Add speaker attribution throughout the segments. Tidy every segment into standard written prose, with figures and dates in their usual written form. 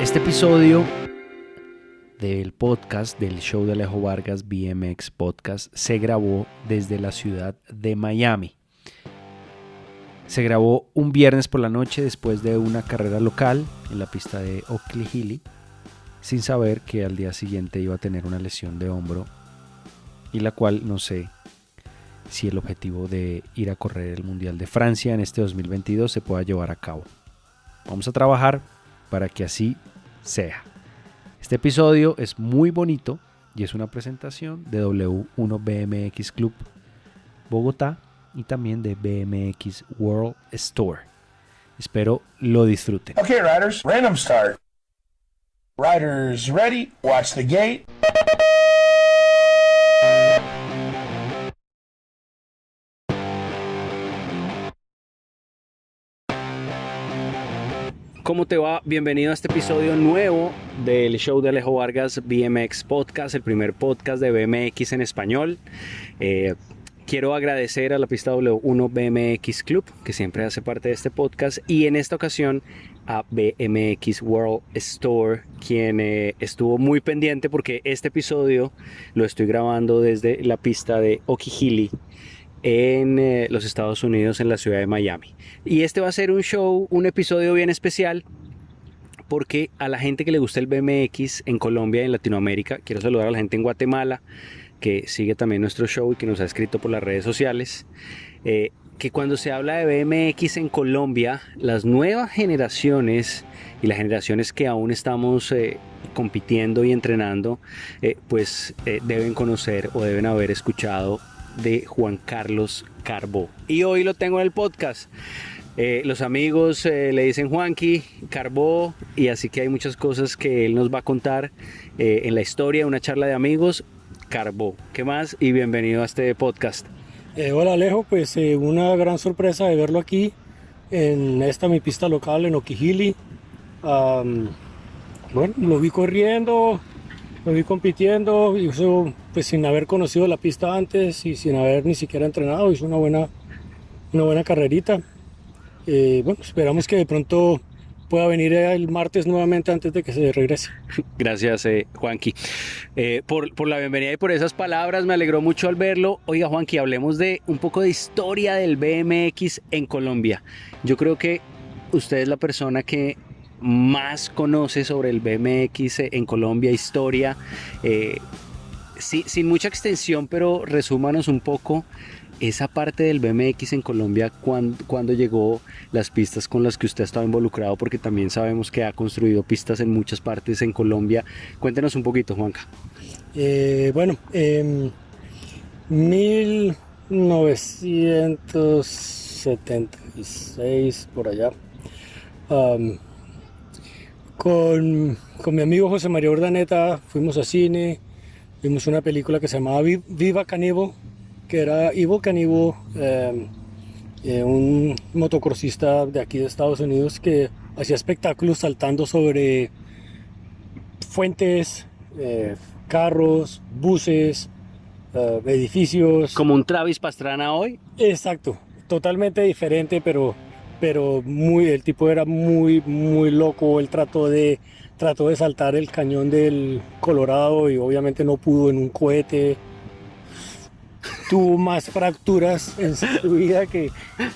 Speaker 1: Este episodio del podcast del show de Alejo Vargas BMX Podcast se grabó desde la ciudad de Miami. Se grabó un viernes por la noche después de una carrera local en la pista de Oakley Hilly, sin saber que al día siguiente iba a tener una lesión de hombro y la cual no sé si el objetivo de ir a correr el Mundial de Francia en este 2022 se pueda llevar a cabo. Vamos a trabajar para que así sea. Este episodio es muy bonito y es una presentación de W1 BMX Club Bogotá y también de BMX World Store. Espero lo disfruten.
Speaker 2: Okay, riders, random start. Riders ready, watch the gate.
Speaker 1: ¿Cómo te va? Bienvenido a este episodio nuevo del show de Alejo Vargas BMX Podcast, el primer podcast de BMX en español. Quiero agradecer a la pista W1 BMX Club, que siempre hace parte de este podcast, y en esta ocasión a BMX World Store, quien estuvo muy pendiente porque este episodio lo estoy grabando desde la pista de Oakley Hilly en los Estados Unidos, en la ciudad de Miami. Y este va a ser un episodio bien especial porque a la gente que le gusta el BMX en Colombia y en Latinoamérica, quiero saludar a la gente en Guatemala que sigue también nuestro show y que nos ha escrito por las redes sociales, que cuando se habla de BMX en Colombia, las nuevas generaciones y las generaciones que aún estamos compitiendo y entrenando, deben conocer o deben haber escuchado de Juan Carlos Carbó. Y hoy lo tengo en el podcast. Los amigos le dicen Juanqui, Carbó, y así que hay muchas cosas que él nos va a contar en la historia de una charla de amigos. Carbó, ¿qué más? Y bienvenido a este podcast.
Speaker 3: Hola Alejo, pues una gran sorpresa de verlo aquí en mi pista local en Oakley Hilly. Bueno, lo vi corriendo, lo vi compitiendo, hizo, pues sin haber conocido la pista antes y sin haber ni siquiera entrenado, hizo una buena carrerita. Bueno, esperamos que de pronto pueda venir el martes nuevamente antes de que se regrese.
Speaker 1: Gracias, Juanqui, por la bienvenida y por esas palabras. Me alegró mucho al verlo. Oiga, Juanqui, hablemos de un poco de historia del BMX en Colombia. Yo creo que usted es la persona que más conoce sobre el BMX en Colombia, historia. Sin mucha extensión, pero resúmanos un poco esa parte del BMX en Colombia, cuando llegó, las pistas con las que usted estaba involucrado, porque también sabemos que ha construido pistas en muchas partes en Colombia. Cuéntenos un poquito, Juanca.
Speaker 3: Bueno, 1976, por allá, con mi amigo José María Urdaneta fuimos a cine, vimos una película que se llamaba Viva Canivo, que era Evel Knievel, un motocrossista de aquí de Estados Unidos que hacía espectáculos saltando sobre fuentes, carros, buses, edificios.
Speaker 1: ¿Como un Travis Pastrana hoy?
Speaker 3: Exacto, totalmente diferente, pero el tipo era muy loco. Él trató de saltar el cañón del Colorado y obviamente no pudo en un cohete. Tuvo más fracturas en su vida que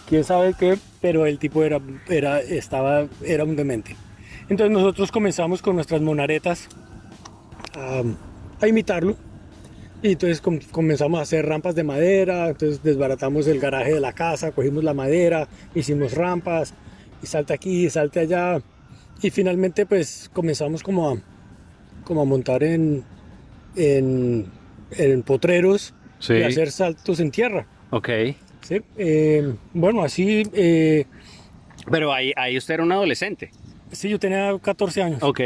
Speaker 3: quién sabe qué, pero el tipo era un demente. Entonces nosotros comenzamos con nuestras monaretas a imitarlo, y entonces comenzamos a hacer rampas de madera. Entonces desbaratamos el garaje de la casa, cogimos la madera, hicimos rampas, y salta aquí, salte allá, y finalmente pues comenzamos como a montar en potreros. Sí. Y hacer saltos en tierra.
Speaker 1: Ok.
Speaker 3: Sí. Bueno, así.
Speaker 1: Pero ahí usted era un adolescente.
Speaker 3: Sí, yo tenía 14 años.
Speaker 1: Ok.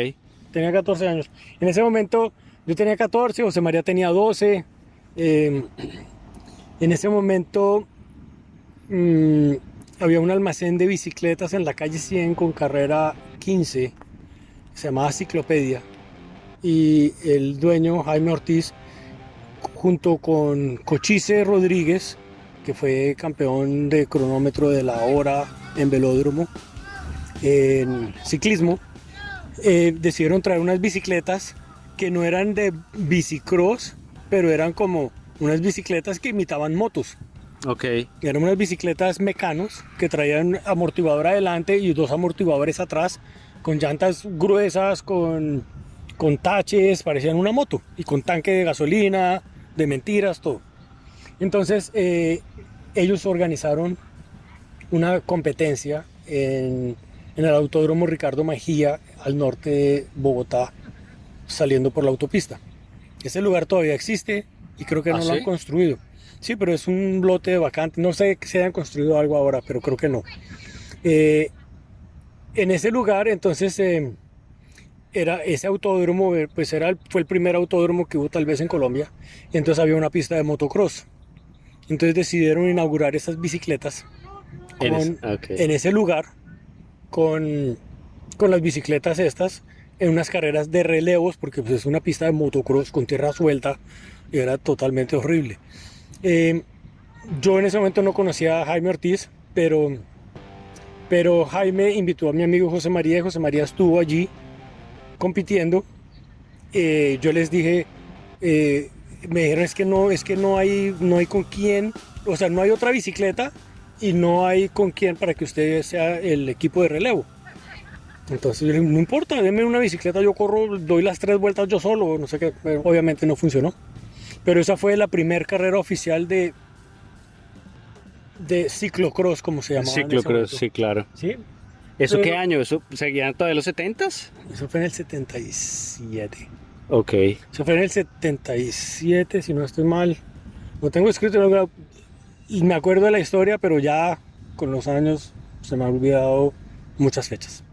Speaker 3: Tenía 14 años. En ese momento yo tenía 14, José María tenía 12. En ese momento había un almacén de bicicletas en la calle 100 con carrera 15. Se llamaba Ciclopedia. Y el dueño, Jaime Ortiz, junto con Cochise Rodríguez, que fue campeón de cronómetro de la hora en velódromo, en ciclismo, decidieron traer unas bicicletas que no eran de bicicross, pero eran como unas bicicletas que imitaban motos.
Speaker 1: Ok.
Speaker 3: Eran unas bicicletas mecanos que traían amortiguador adelante y 2 amortiguadores atrás, con llantas gruesas, con taches, parecían una moto, y con tanque de gasolina, de mentiras, todo. Entonces ellos organizaron una competencia en el Autódromo Ricardo Mejía, al norte de Bogotá, saliendo por la autopista. Ese lugar todavía existe y creo que no lo han construido. Sí, pero es un lote vacante. No sé si hayan construido algo ahora, pero creo que no. En ese lugar, entonces, era ese autódromo, pues fue el primer autódromo que hubo tal vez en Colombia. Y entonces había una pista de motocross. Entonces decidieron inaugurar esas bicicletas en ese lugar con las bicicletas estas en unas carreras de relevos, porque pues, es una pista de motocross con tierra suelta y era totalmente horrible. Yo en ese momento no conocía a Jaime Ortiz, pero Jaime invitó a mi amigo José María, y José María estuvo allí compitiendo. Yo les dije, me dijeron es que no hay con quién, o sea, no hay otra bicicleta y no hay con quién para que usted sea el equipo de relevo. Entonces yo le dije, no importa, denme una bicicleta, yo corro, doy las 3 vueltas yo solo, no sé qué. Pero obviamente no funcionó. Pero esa fue la primera carrera oficial de ciclocross, como se llamaba.
Speaker 1: Ciclocross, sí, claro.
Speaker 3: ¿Sí?
Speaker 1: ¿Eso
Speaker 3: Pero,
Speaker 1: qué año? ¿Eso seguían todavía los 70s?
Speaker 3: Eso fue en el 77.
Speaker 1: Ok.
Speaker 3: Eso fue en el 77, si no estoy mal. No tengo escrito, no, y me acuerdo de la historia, pero ya con los años se me han olvidado muchas fechas.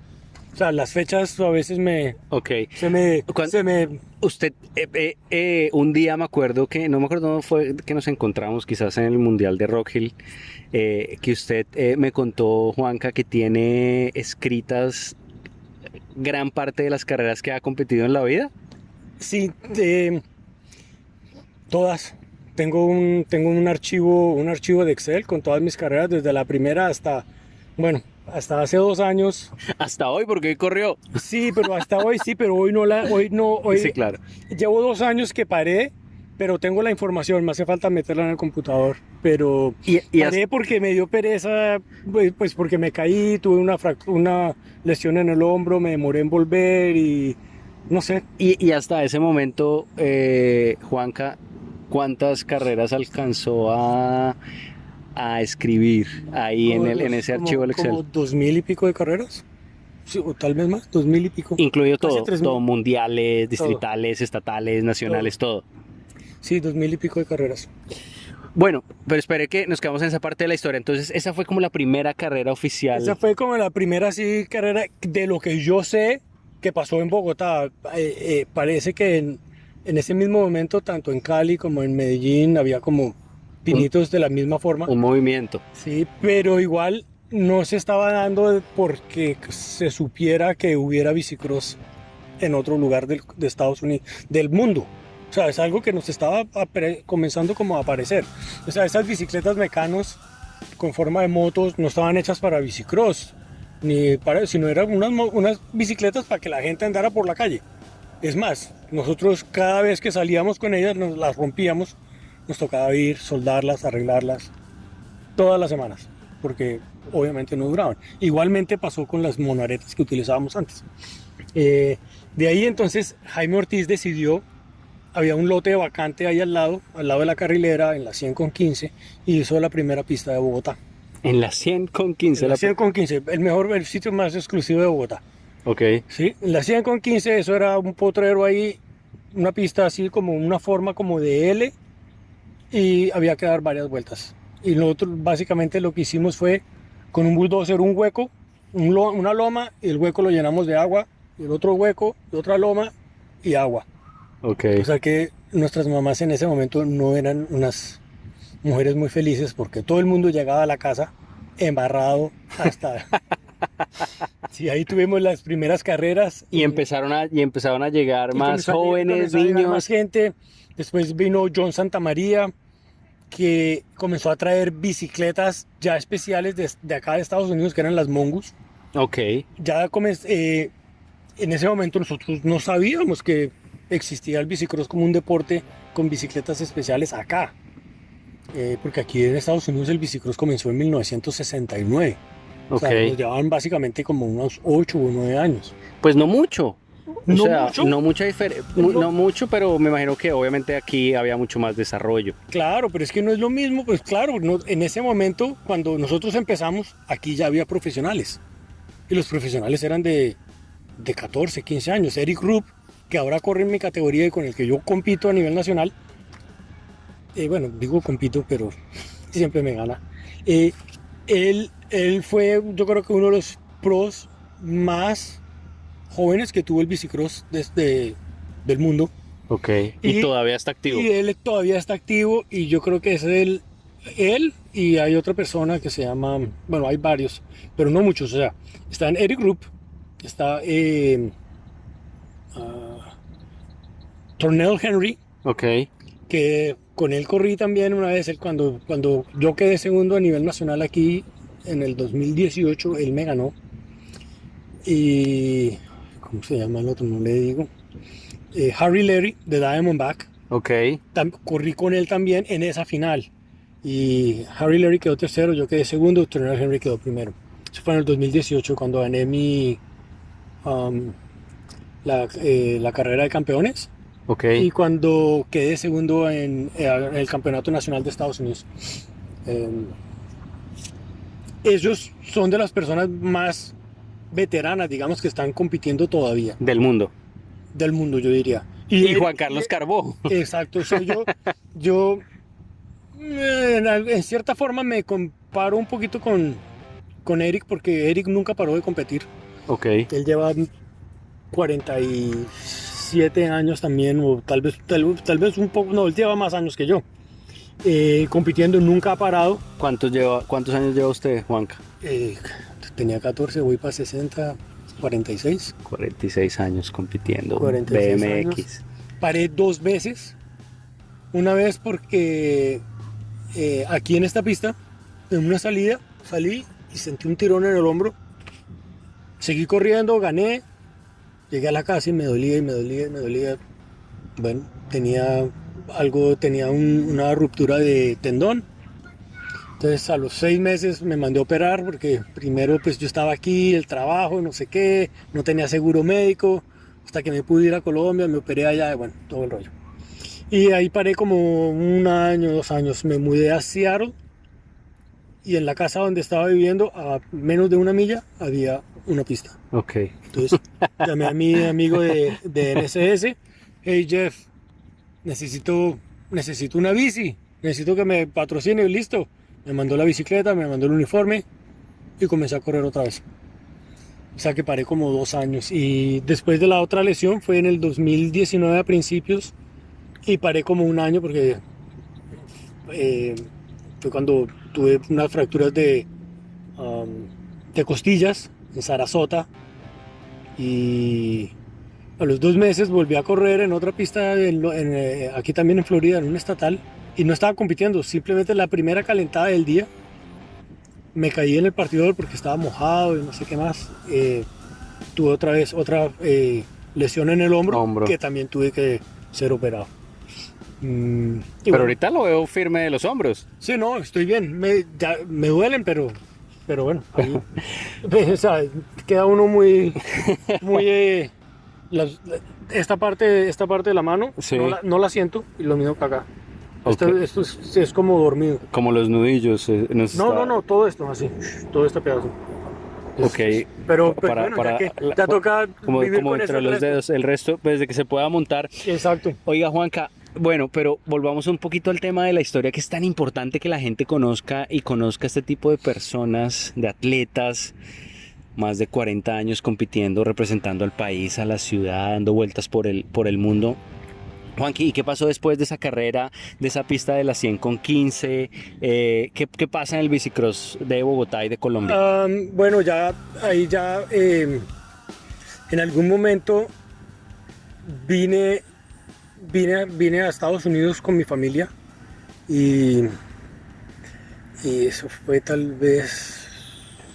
Speaker 3: O sea, las fechas a veces
Speaker 1: Ok.
Speaker 3: se me
Speaker 1: Usted, un día me acuerdo que, no me acuerdo dónde fue que nos encontramos, quizás en el Mundial de Rock Hill, que usted me contó, Juanca, que tiene escritas gran parte de las carreras que ha competido en la vida.
Speaker 3: Sí, todas. Tengo un archivo de Excel con todas mis carreras, desde la primera hasta hace 2 años.
Speaker 1: Hasta hoy, porque hoy corrió.
Speaker 3: Sí, pero hasta hoy sí, pero hoy no.
Speaker 1: Sí, claro.
Speaker 3: Llevo 2 años que paré, pero tengo la información, me hace falta meterla en el computador. Pero paré porque me dio pereza, pues porque me caí, tuve una lesión en el hombro, me demoré en volver y no sé.
Speaker 1: Y hasta ese momento, Juanca, ¿cuántas carreras alcanzó a escribir ahí en ese archivo del Excel?
Speaker 3: Como 2000 y pico de carreras. Sí, o tal vez más, 2000 y pico.
Speaker 1: Incluido
Speaker 3: Casi
Speaker 1: todo,
Speaker 3: 3000.
Speaker 1: todo, mundiales, distritales, estatales, nacionales, todo.
Speaker 3: Sí, 2000 y pico de carreras.
Speaker 1: Bueno, pero espere que nos quedamos en esa parte de la historia. Entonces, esa fue como la primera carrera oficial.
Speaker 3: Esa fue como la primera sí, carrera de lo que yo sé que pasó en Bogotá. Parece que en ese mismo momento, tanto en Cali como en Medellín, había como pinitos de la misma forma.
Speaker 1: Un movimiento.
Speaker 3: Sí, pero igual no se estaba dando porque se supiera que hubiera bicicross en otro lugar de Estados Unidos, del mundo. O sea, es algo que nos estaba comenzando como a aparecer. O sea, esas bicicletas mecanos con forma de motos no estaban hechas para bicicross, sino eran unas bicicletas para que la gente andara por la calle. Es más, nosotros cada vez que salíamos con ellas nos las rompíamos, nos tocaba ir, soldarlas, arreglarlas, todas las semanas, porque obviamente no duraban. Igualmente pasó con las monoaretas que utilizábamos antes. De ahí entonces Jaime Ortiz decidió, había un lote vacante ahí al lado de la carrilera, en la 100 con 15, y hizo la primera pista de Bogotá.
Speaker 1: En la 100 con 15.
Speaker 3: En la 100 con 15, el sitio más exclusivo de Bogotá.
Speaker 1: Ok.
Speaker 3: Sí, en la 100 con 15, eso era un potrero ahí, una pista así como una forma como de L, y había que dar varias vueltas. Y nosotros básicamente lo que hicimos fue con un bulldozer un hueco, una loma, y el hueco lo llenamos de agua, y el otro hueco, de otra loma y agua.
Speaker 1: Okay.
Speaker 3: O sea que nuestras mamás en ese momento no eran unas mujeres muy felices porque todo el mundo llegaba a la casa embarrado hasta... Sí, ahí tuvimos las primeras carreras.
Speaker 1: Y empezaron a llegar más jóvenes, niños.
Speaker 3: Más gente. Después vino John Santamaría, que comenzó a traer bicicletas ya especiales de acá de Estados Unidos, que eran las Mongoose.
Speaker 1: Ok.
Speaker 3: Ya en ese momento nosotros no sabíamos que existía el bicicross como un deporte con bicicletas especiales acá. Porque aquí en Estados Unidos el bicicross comenzó en 1969. O sea, nos llevaban básicamente como unos 8 o 9 años.
Speaker 1: Pues no mucho. O sea,
Speaker 3: mucho.
Speaker 1: no mucha no mucho, pero me imagino que obviamente aquí había mucho más desarrollo.
Speaker 3: Claro, pero es que no es lo mismo. Pues claro, en ese momento, cuando nosotros empezamos, aquí ya había profesionales. Y los profesionales eran de 14, 15 años. Eric Rupp, que ahora corre en mi categoría y con el que yo compito a nivel nacional. Bueno, digo compito, pero siempre me gana. Él fue, yo creo que uno de los pros más jóvenes que tuvo el bicicross del mundo.
Speaker 1: Ok. Y todavía está activo.
Speaker 3: Y él todavía está activo y yo creo que es él y hay otra persona que se llama, bueno, hay varios, pero no muchos. O sea, está en Eric Rupp, está Tornell Henry.
Speaker 1: Ok.
Speaker 3: Que con él corrí también una vez, cuando yo quedé segundo a nivel nacional aquí en el 2018, él me ganó. Y ¿cómo se llama el otro? No le digo. Harry Larry de Diamondback.
Speaker 1: Ok.
Speaker 3: Corrí con él también en esa final. Y Harry Larry quedó tercero, yo quedé segundo, Tornell Henry quedó primero. Eso fue en el 2018 cuando gané la carrera de campeones.
Speaker 1: Ok.
Speaker 3: Y cuando quedé segundo en el Campeonato Nacional de Estados Unidos. Ellos son de las personas más veteranas, digamos, que están compitiendo todavía.
Speaker 1: Del mundo.
Speaker 3: Del mundo, yo diría.
Speaker 1: Y Juan Carlos Carbó.
Speaker 3: Exacto, soy yo. Yo, en cierta forma, me comparo un poquito con Eric, porque Eric nunca paró de competir.
Speaker 1: Ok.
Speaker 3: Él lleva 47 años también, o tal vez un poco, no, él lleva más años que yo. Compitiendo, nunca ha parado.
Speaker 1: ¿Cuántos años lleva usted, Juanca?
Speaker 3: Tenía 14, voy para 60, 46.
Speaker 1: 46 años compitiendo
Speaker 3: 46
Speaker 1: BMX.
Speaker 3: Años. Paré 2 veces. Una vez porque aquí en esta pista, en una salida, salí y sentí un tirón en el hombro. Seguí corriendo, gané. Llegué a la casa y me dolía y me dolía y me dolía. Bueno, tenía una ruptura de tendón. Entonces a los 6 meses me mandé a operar porque primero pues yo estaba aquí, el trabajo, no sé qué, no tenía seguro médico, hasta que me pude ir a Colombia, me operé allá, bueno, todo el rollo. Y ahí paré como 1 año, 2 años, me mudé a Seattle y en la casa donde estaba viviendo, a menos de 1 milla, había una pista.
Speaker 1: Ok.
Speaker 3: Entonces llamé a mi amigo de NSS, hey Jeff, necesito una bici, necesito que me patrocine, listo. Me mandó la bicicleta, me mandó el uniforme y comencé a correr otra vez. O sea que paré como 2 años. Y después de la otra lesión fue en el 2019 a principios y paré como 1 año porque fue cuando tuve unas fracturas de costillas en Sarasota. Y a los 2 meses volví a correr en otra pista aquí también en Florida, en un estatal. Y no estaba compitiendo, simplemente la primera calentada del día me caí en el partidor porque estaba mojado y no sé qué más. Tuve otra lesión en el hombro que también tuve que ser operado.
Speaker 1: Pero bueno, ahorita lo veo firme de los hombros.
Speaker 3: Sí, no, estoy bien. Me duelen, pero bueno. Ahí, o sea, queda uno muy esta parte de la mano, sí. no la siento y lo mismo que acá. Okay. Esto es como dormido.
Speaker 1: Como los nudillos.
Speaker 3: No, todo esto así, todo este pedazo.
Speaker 1: Ok.
Speaker 3: Pero bueno, ya toca
Speaker 1: como
Speaker 3: vivir
Speaker 1: como
Speaker 3: con
Speaker 1: entre los dedos, el resto, desde que se pueda montar.
Speaker 3: Exacto.
Speaker 1: Oiga, Juanca, bueno, pero volvamos un poquito al tema de la historia, que es tan importante que la gente conozca este tipo de personas, de atletas, más de 40 años compitiendo, representando al país, a la ciudad, dando vueltas por el mundo. Juanqui, ¿y qué pasó después de esa carrera, de esa pista de la 100 con 15? ¿Qué pasa en el bicicross de Bogotá y de Colombia?
Speaker 3: Bueno, ahí en algún momento vine a Estados Unidos con mi familia y eso fue tal vez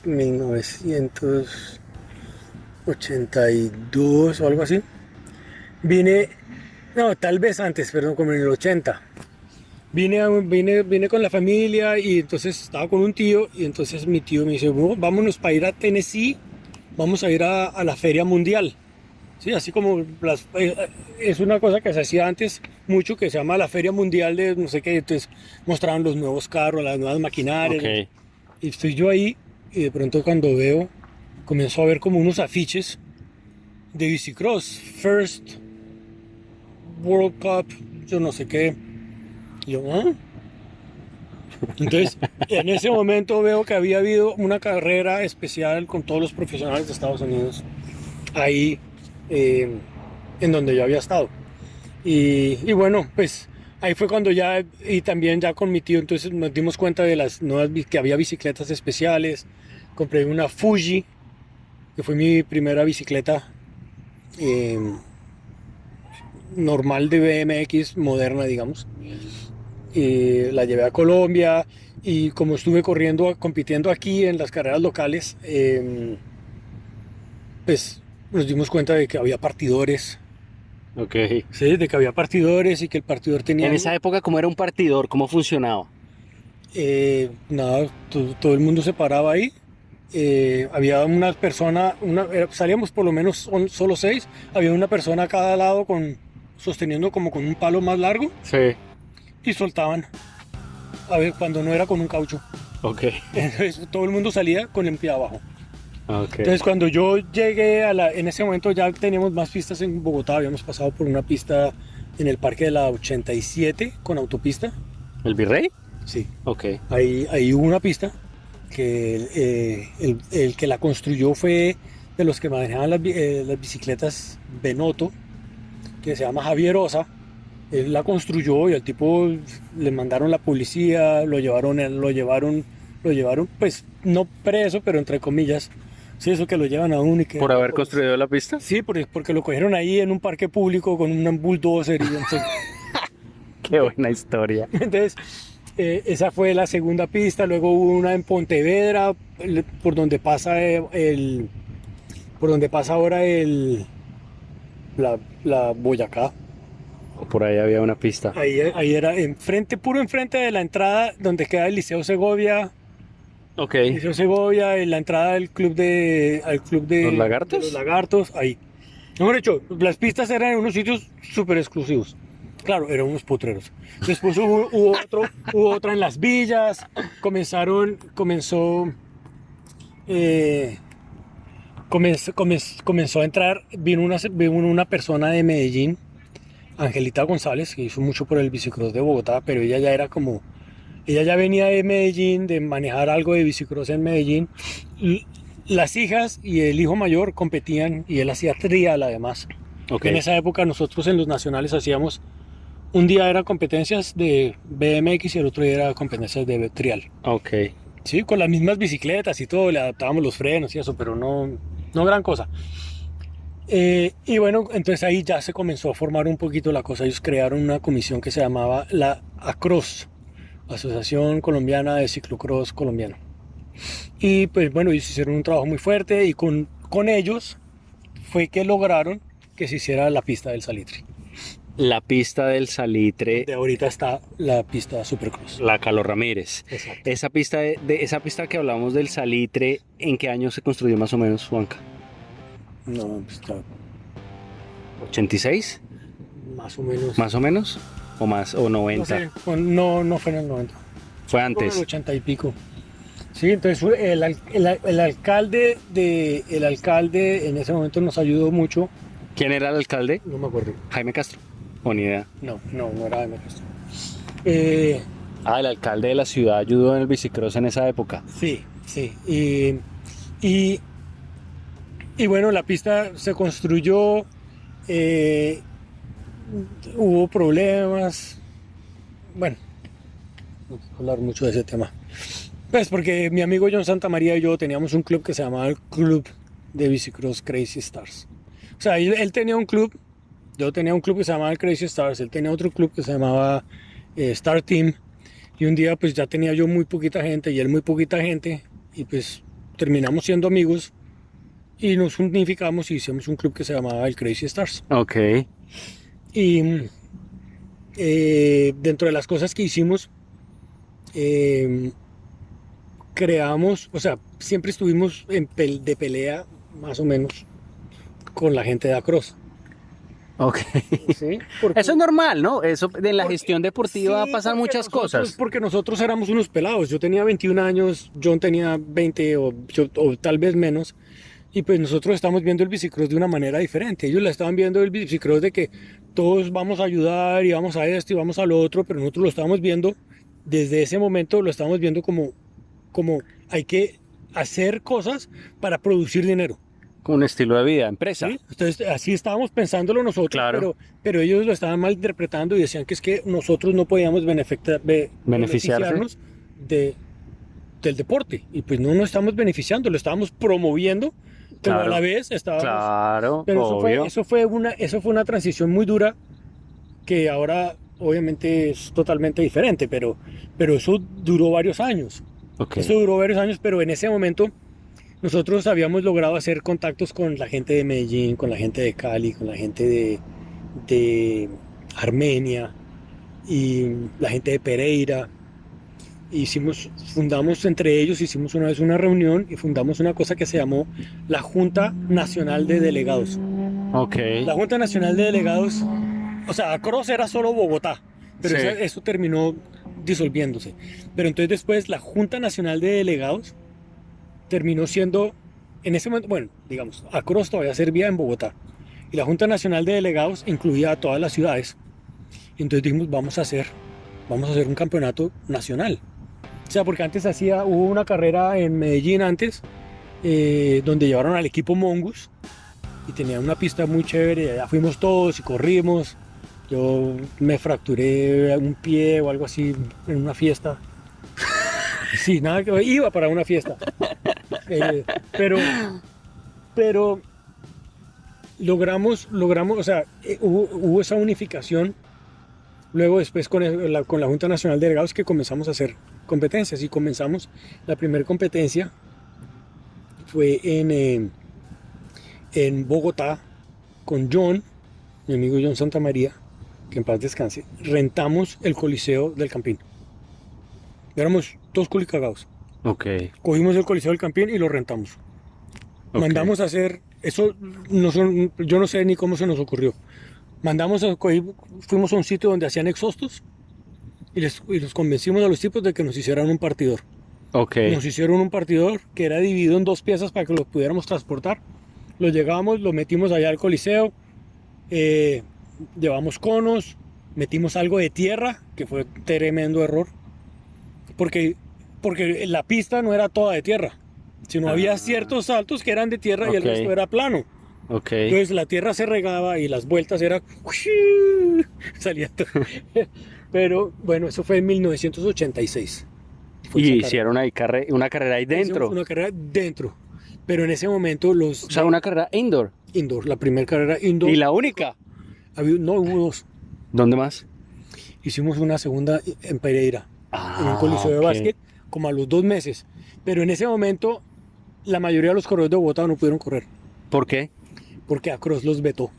Speaker 3: 1980 82 o algo así. Vine, no, tal vez antes, pero como en el 80. Vine con la familia y entonces estaba con un tío y entonces mi tío me dice, "Bueno, vámonos para ir a Tennessee, vamos a ir a la Feria Mundial". Sí, así como es una cosa que se hacía antes mucho que se llama la Feria Mundial de no sé qué, entonces mostraban los nuevos carros, las nuevas maquinarias.
Speaker 1: Ok.
Speaker 3: Y estoy yo ahí y de pronto cuando veo, comienzo a ver como unos afiches de bicicross, First World Cup, yo no sé qué. Y yo, ¿ah? Entonces, en ese momento veo que había habido una carrera especial con todos los profesionales de Estados Unidos ahí en donde yo había estado. Y bueno, pues ahí fue cuando ya, y también ya con mi tío, entonces nos dimos cuenta de las nuevas, que había bicicletas especiales. Compré una Fuji, que fue mi primera bicicleta eh, normal de BMX, moderna, digamos. Y la llevé a Colombia y como estuve compitiendo aquí en las carreras locales, pues nos dimos cuenta de que había partidores,
Speaker 1: Ok.
Speaker 3: ¿sí? De que había partidores y que el partidor tenía...
Speaker 1: En esa época, ¿cómo era un partidor? ¿Cómo funcionaba?
Speaker 3: Nada, todo el mundo se paraba ahí. Había una persona, salíamos por lo menos solo 6, había una persona a cada lado sosteniendo como con un palo más largo
Speaker 1: Sí.
Speaker 3: y soltaban, a ver, cuando no era con un caucho.
Speaker 1: Ok.
Speaker 3: Entonces todo el mundo salía con el pie abajo.
Speaker 1: Ok.
Speaker 3: Entonces cuando yo llegué en ese momento ya teníamos más pistas en Bogotá, habíamos pasado por una pista en el parque de la 87 con autopista.
Speaker 1: ¿El Virrey?
Speaker 3: Sí.
Speaker 1: Ok.
Speaker 3: Ahí hubo una pista que el que la construyó fue de los que manejaban las bicicletas Benotto, que se llama Javier Osa. Él la construyó y al tipo le mandaron la policía, lo llevaron, pues no preso, pero entre comillas. Sí, eso que lo llevan a uno y que...
Speaker 1: ¿Por haber construido la pista?
Speaker 3: Sí, porque lo cogieron ahí en un parque público con un bulldozer y entonces...
Speaker 1: Qué buena historia.
Speaker 3: Entonces, esa fue la segunda pista. Luego hubo una en Pontevedra, por donde pasa ahora la Boyacá.
Speaker 1: Por ahí había una pista.
Speaker 3: Ahí era puro enfrente de la entrada donde queda el Liceo Segovia.
Speaker 1: Ok.
Speaker 3: Liceo Segovia, en la entrada al club de
Speaker 1: ¿Los Lagartos?
Speaker 3: de los Lagartos, ahí. Mejor dicho, las pistas eran en unos sitios súper exclusivos. Claro, eran unos potreros. Después hubo otra en Las Villas. Comenzó a entrar, vino una persona de Medellín, Angelita González, que hizo mucho por el bicicross de Bogotá, pero ella ya venía de Medellín, de manejar algo de bicicross en Medellín. Las hijas y el hijo mayor competían y él hacía trial además.
Speaker 1: Ok.
Speaker 3: En esa época nosotros en los nacionales hacíamos, un día era competencias de BMX y el otro día era competencias de trial.
Speaker 1: Ok.
Speaker 3: Sí, con las mismas bicicletas y todo, le adaptábamos los frenos y eso, pero no gran cosa. Y bueno, entonces ahí ya se comenzó a formar un poquito la cosa. Ellos crearon una comisión que se llamaba la ACROS, Asociación Colombiana de Ciclocross Colombiano. Y pues bueno, ellos hicieron un trabajo muy fuerte y con ellos fue que lograron que se hiciera la pista del Salitre.
Speaker 1: La pista del Salitre,
Speaker 3: De ahorita está la pista Supercross.
Speaker 1: la Carlos Ramírez.
Speaker 3: Exacto.
Speaker 1: Esa pista esa pista que hablamos del Salitre, ¿en qué año se construyó más o menos, Juanca?
Speaker 3: No, pues está
Speaker 1: ¿86?
Speaker 3: más o menos.
Speaker 1: ¿Más o menos? ¿O más? ¿O 90?
Speaker 3: No sé, no fue en el 90.
Speaker 1: Fue
Speaker 3: Fue en
Speaker 1: antes.
Speaker 3: el 80 y pico. Sí, entonces el alcalde en ese momento nos ayudó mucho.
Speaker 1: ¿Quién era el alcalde?
Speaker 3: No me acuerdo.
Speaker 1: Jaime Castro. ¿O ni idea?
Speaker 3: No era de Castro.
Speaker 1: Ah, el alcalde de la ciudad ayudó en el bicicross en esa época.
Speaker 3: Sí. Y bueno, la pista se construyó, hubo problemas. Bueno, no quiero hablar mucho de ese tema. Pues porque mi amigo John Santamaría y yo teníamos un club que se llamaba el Club de Bicicross Crazy Stars. O sea, él tenía un club, yo tenía un club que se llamaba el Crazy Stars, él tenía otro club que se llamaba Star Team. Y un día pues ya tenía yo muy poquita gente y él muy poquita gente y pues terminamos siendo amigos y nos unificamos y hicimos un club que se llamaba el Crazy Stars.
Speaker 1: Ok.
Speaker 3: Y dentro de las cosas que hicimos, creamos, o sea, siempre estuvimos de pelea más o menos con la gente de Across.
Speaker 1: Ok.
Speaker 3: ¿Sí?
Speaker 1: Eso es normal, ¿no? Eso en la gestión deportiva
Speaker 3: Sí,
Speaker 1: pasan
Speaker 3: porque
Speaker 1: muchas cosas.
Speaker 3: Porque nosotros éramos unos pelados. Yo tenía 21 años, John tenía 20 o tal vez menos. Y pues nosotros estamos viendo el bicicross de una manera diferente. Ellos la estaban viendo el bicicross de que todos vamos a ayudar y vamos a esto y vamos a lo otro, pero nosotros lo estábamos viendo desde ese momento, lo estábamos viendo como hay que hacer cosas para producir dinero.
Speaker 1: Un estilo de vida, empresa.
Speaker 3: ¿Sí? Entonces, así estábamos pensándolo nosotros,
Speaker 1: Claro.
Speaker 3: pero ellos lo estaban malinterpretando y decían que es que nosotros no podíamos beneficiarnos del deporte. Y pues no nos estamos beneficiando, lo estábamos promoviendo, pero
Speaker 1: Claro.
Speaker 3: a la vez estábamos...
Speaker 1: Claro,
Speaker 3: Pero
Speaker 1: obvio.
Speaker 3: eso fue una transición muy dura que ahora obviamente es totalmente diferente, pero eso duró varios años.
Speaker 1: Ok.
Speaker 3: Eso duró varios años, pero en ese momento nosotros habíamos logrado hacer contactos con la gente de Medellín, con la gente de Cali, con la gente de Armenia y la gente de Pereira. Fundamos entre ellos, hicimos una vez una reunión y fundamos una cosa que se llamó la Junta Nacional de Delegados.
Speaker 1: Ok.
Speaker 3: La Junta Nacional de Delegados, o sea, Across era solo Bogotá, pero
Speaker 1: Sí.
Speaker 3: eso terminó disolviéndose. Pero entonces después la Junta Nacional de Delegados terminó siendo, en ese momento, bueno, digamos, Across todavía servía en Bogotá. Y la Junta Nacional de Delegados incluía a todas las ciudades. Y entonces dijimos, vamos a hacer un campeonato nacional. O sea, porque antes hubo una carrera en Medellín antes, donde llevaron al equipo Mongoose y tenía una pista muy chévere y allá fuimos todos y corrimos. Yo me fracturé un pie o algo así en una fiesta. Sí, nada que iba para una fiesta. Pero logramos, o sea, hubo esa unificación. Luego después con la Junta Nacional de Delegados que comenzamos a hacer competencias y comenzamos, la primera competencia fue en Bogotá con John, mi amigo John Santamaría, que en paz descanse. Rentamos el Coliseo del Campín. Éramos dos culicagados.
Speaker 1: Ok.
Speaker 3: Cogimos el Coliseo del Campín y lo rentamos.
Speaker 1: Ok.
Speaker 3: Mandamos a hacer, eso yo no sé ni cómo se nos ocurrió. Fuimos a un sitio donde hacían exhaustos y los convencimos a los tipos de que nos hicieran un partidor.
Speaker 1: Ok.
Speaker 3: Nos hicieron un partidor que era dividido en dos piezas para que lo pudiéramos transportar. Lo llegábamos, lo metimos allá al Coliseo, llevamos conos, metimos algo de tierra, que fue tremendo error, porque la pista no era toda de tierra, sino había ciertos saltos que eran de tierra y el
Speaker 1: Ok.
Speaker 3: resto era plano.
Speaker 1: Ok.
Speaker 3: Entonces la tierra se regaba y las vueltas eran... salía todo. Pero bueno, eso fue en 1986. Fue
Speaker 1: Y
Speaker 3: esa carrera.
Speaker 1: hicieron ahí una carrera ahí dentro.
Speaker 3: Hicimos una carrera dentro. Pero en ese momento
Speaker 1: O sea, una carrera indoor.
Speaker 3: indoor, la primera carrera indoor.
Speaker 1: Y la única.
Speaker 3: No, hubo dos.
Speaker 1: ¿Dónde más?
Speaker 3: Hicimos una segunda en Pereira, en un
Speaker 1: Ah,
Speaker 3: coliseo de
Speaker 1: ok.
Speaker 3: básquet, como a los 2 meses. Pero en ese momento, la mayoría de los corredores de Bogotá no pudieron correr,
Speaker 1: ¿Por qué?
Speaker 3: porque Across los vetó.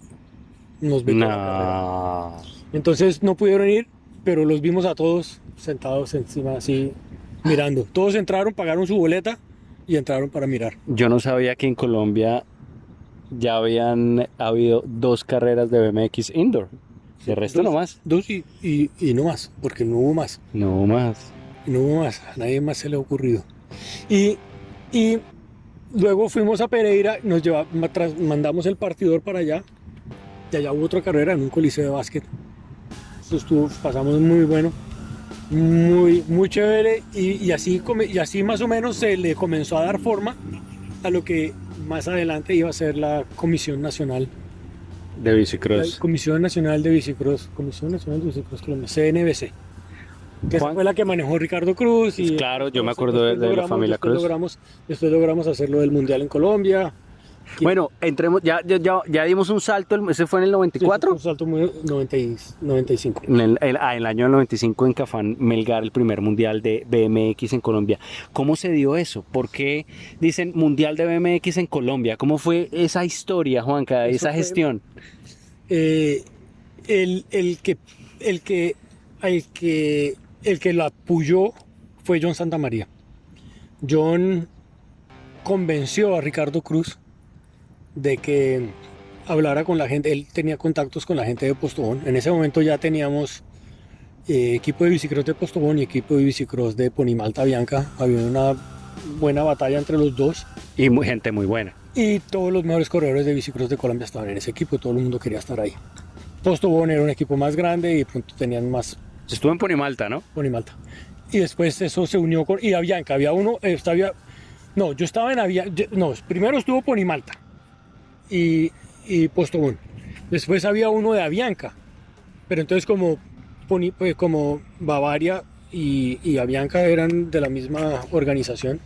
Speaker 3: Nos vetó la carrera.
Speaker 1: No.
Speaker 3: Entonces no pudieron ir, pero los vimos a todos sentados encima, así, mirando. Todos entraron, pagaron su boleta y entraron para mirar.
Speaker 1: Yo no sabía que en Colombia ya habían habido 2 carreras de BMX indoor. De resto no más.
Speaker 3: 2 y no más, porque no hubo más.
Speaker 1: No más.
Speaker 3: No hubo más, a nadie más se le ha ocurrido. Y luego fuimos a Pereira, mandamos el partidor para allá, y allá hubo otra carrera en un coliseo de básquet. Pasamos muy bueno, muy chévere, y así más o menos se le comenzó a dar forma a lo que más adelante iba a ser la Comisión Nacional.
Speaker 1: De
Speaker 3: La
Speaker 1: bicicross.
Speaker 3: Comisión Nacional de Bicicross, Colombia, CNBC. Que esa
Speaker 1: Juan.
Speaker 3: fue la que manejó Ricardo Cruz. Y
Speaker 1: Claro, yo me
Speaker 3: después
Speaker 1: acuerdo de la familia Cruz.
Speaker 3: Después logramos hacerlo del Mundial en Colombia.
Speaker 1: Bueno, entremos, ya dimos un salto, ese fue en el 94.
Speaker 3: Un salto muy 95.
Speaker 1: En el año del 95 en Cafán Melgar, el primer mundial de BMX en Colombia. ¿Cómo se dio eso? ¿Por qué dicen mundial de BMX en Colombia? ¿Cómo fue esa historia, Juanca, esa gestión?
Speaker 3: El que lo apoyó fue John Santamaría. John convenció a Ricardo Cruz de que hablara con la gente. Él tenía contactos con la gente de Postobón. En ese momento ya teníamos equipo de bicicross de Postobón y equipo de bicicross de Ponimalta Bianca. Había una buena batalla entre los dos.
Speaker 1: Y gente muy buena.
Speaker 3: Y todos los mejores corredores de bicicross de Colombia estaban en ese equipo. Todo el mundo quería estar ahí. Postobón era un equipo más grande y de pronto tenían más.
Speaker 1: Estuvo en Ponimalta, ¿no?
Speaker 3: Ponimalta. Y después eso se unió con. Y Avianca. Había uno. No, yo estaba en Avianca. No, primero estuvo Ponimalta y Postobón. Después había uno de Avianca. Pero entonces, como Bavaria y Avianca eran de la misma organización,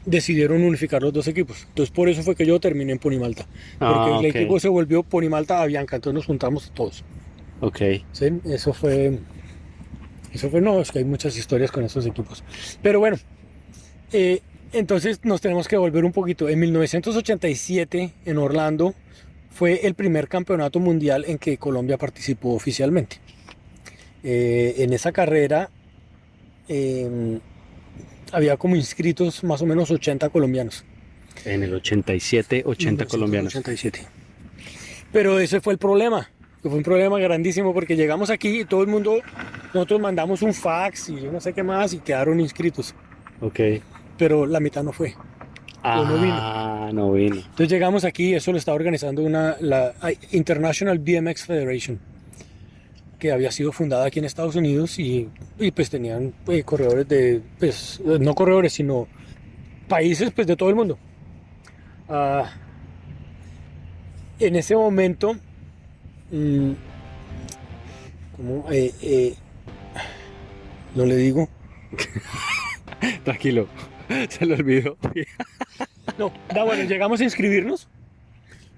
Speaker 3: decidieron unificar los dos equipos. Entonces, por eso fue que yo terminé en Ponimalta. Porque el equipo se volvió Ponimalta-Avianca. Entonces, nos juntamos todos.
Speaker 1: Ok.
Speaker 3: Sí, eso fue. No, es que hay muchas historias con esos equipos. Pero bueno, entonces nos tenemos que volver un poquito. En 1987, en Orlando, fue el primer campeonato mundial en que Colombia participó oficialmente. En esa carrera había como inscritos más o menos 80 colombianos.
Speaker 1: En el 87, 80 colombianos.
Speaker 3: 87. Pero ese fue el problema. Fue un problema grandísimo porque llegamos aquí y todo el mundo, nosotros mandamos un fax y yo no sé qué más y quedaron inscritos.
Speaker 1: Ok.
Speaker 3: Pero la mitad no fue.
Speaker 1: No vino.
Speaker 3: Entonces llegamos aquí, eso lo estaba organizando la International BMX Federation, que había sido fundada aquí en Estados Unidos y pues tenían corredores no corredores, sino países pues de todo el mundo. En ese momento, no le digo.
Speaker 1: Tranquilo, se lo olvidó.
Speaker 3: No, bueno, llegamos a inscribirnos.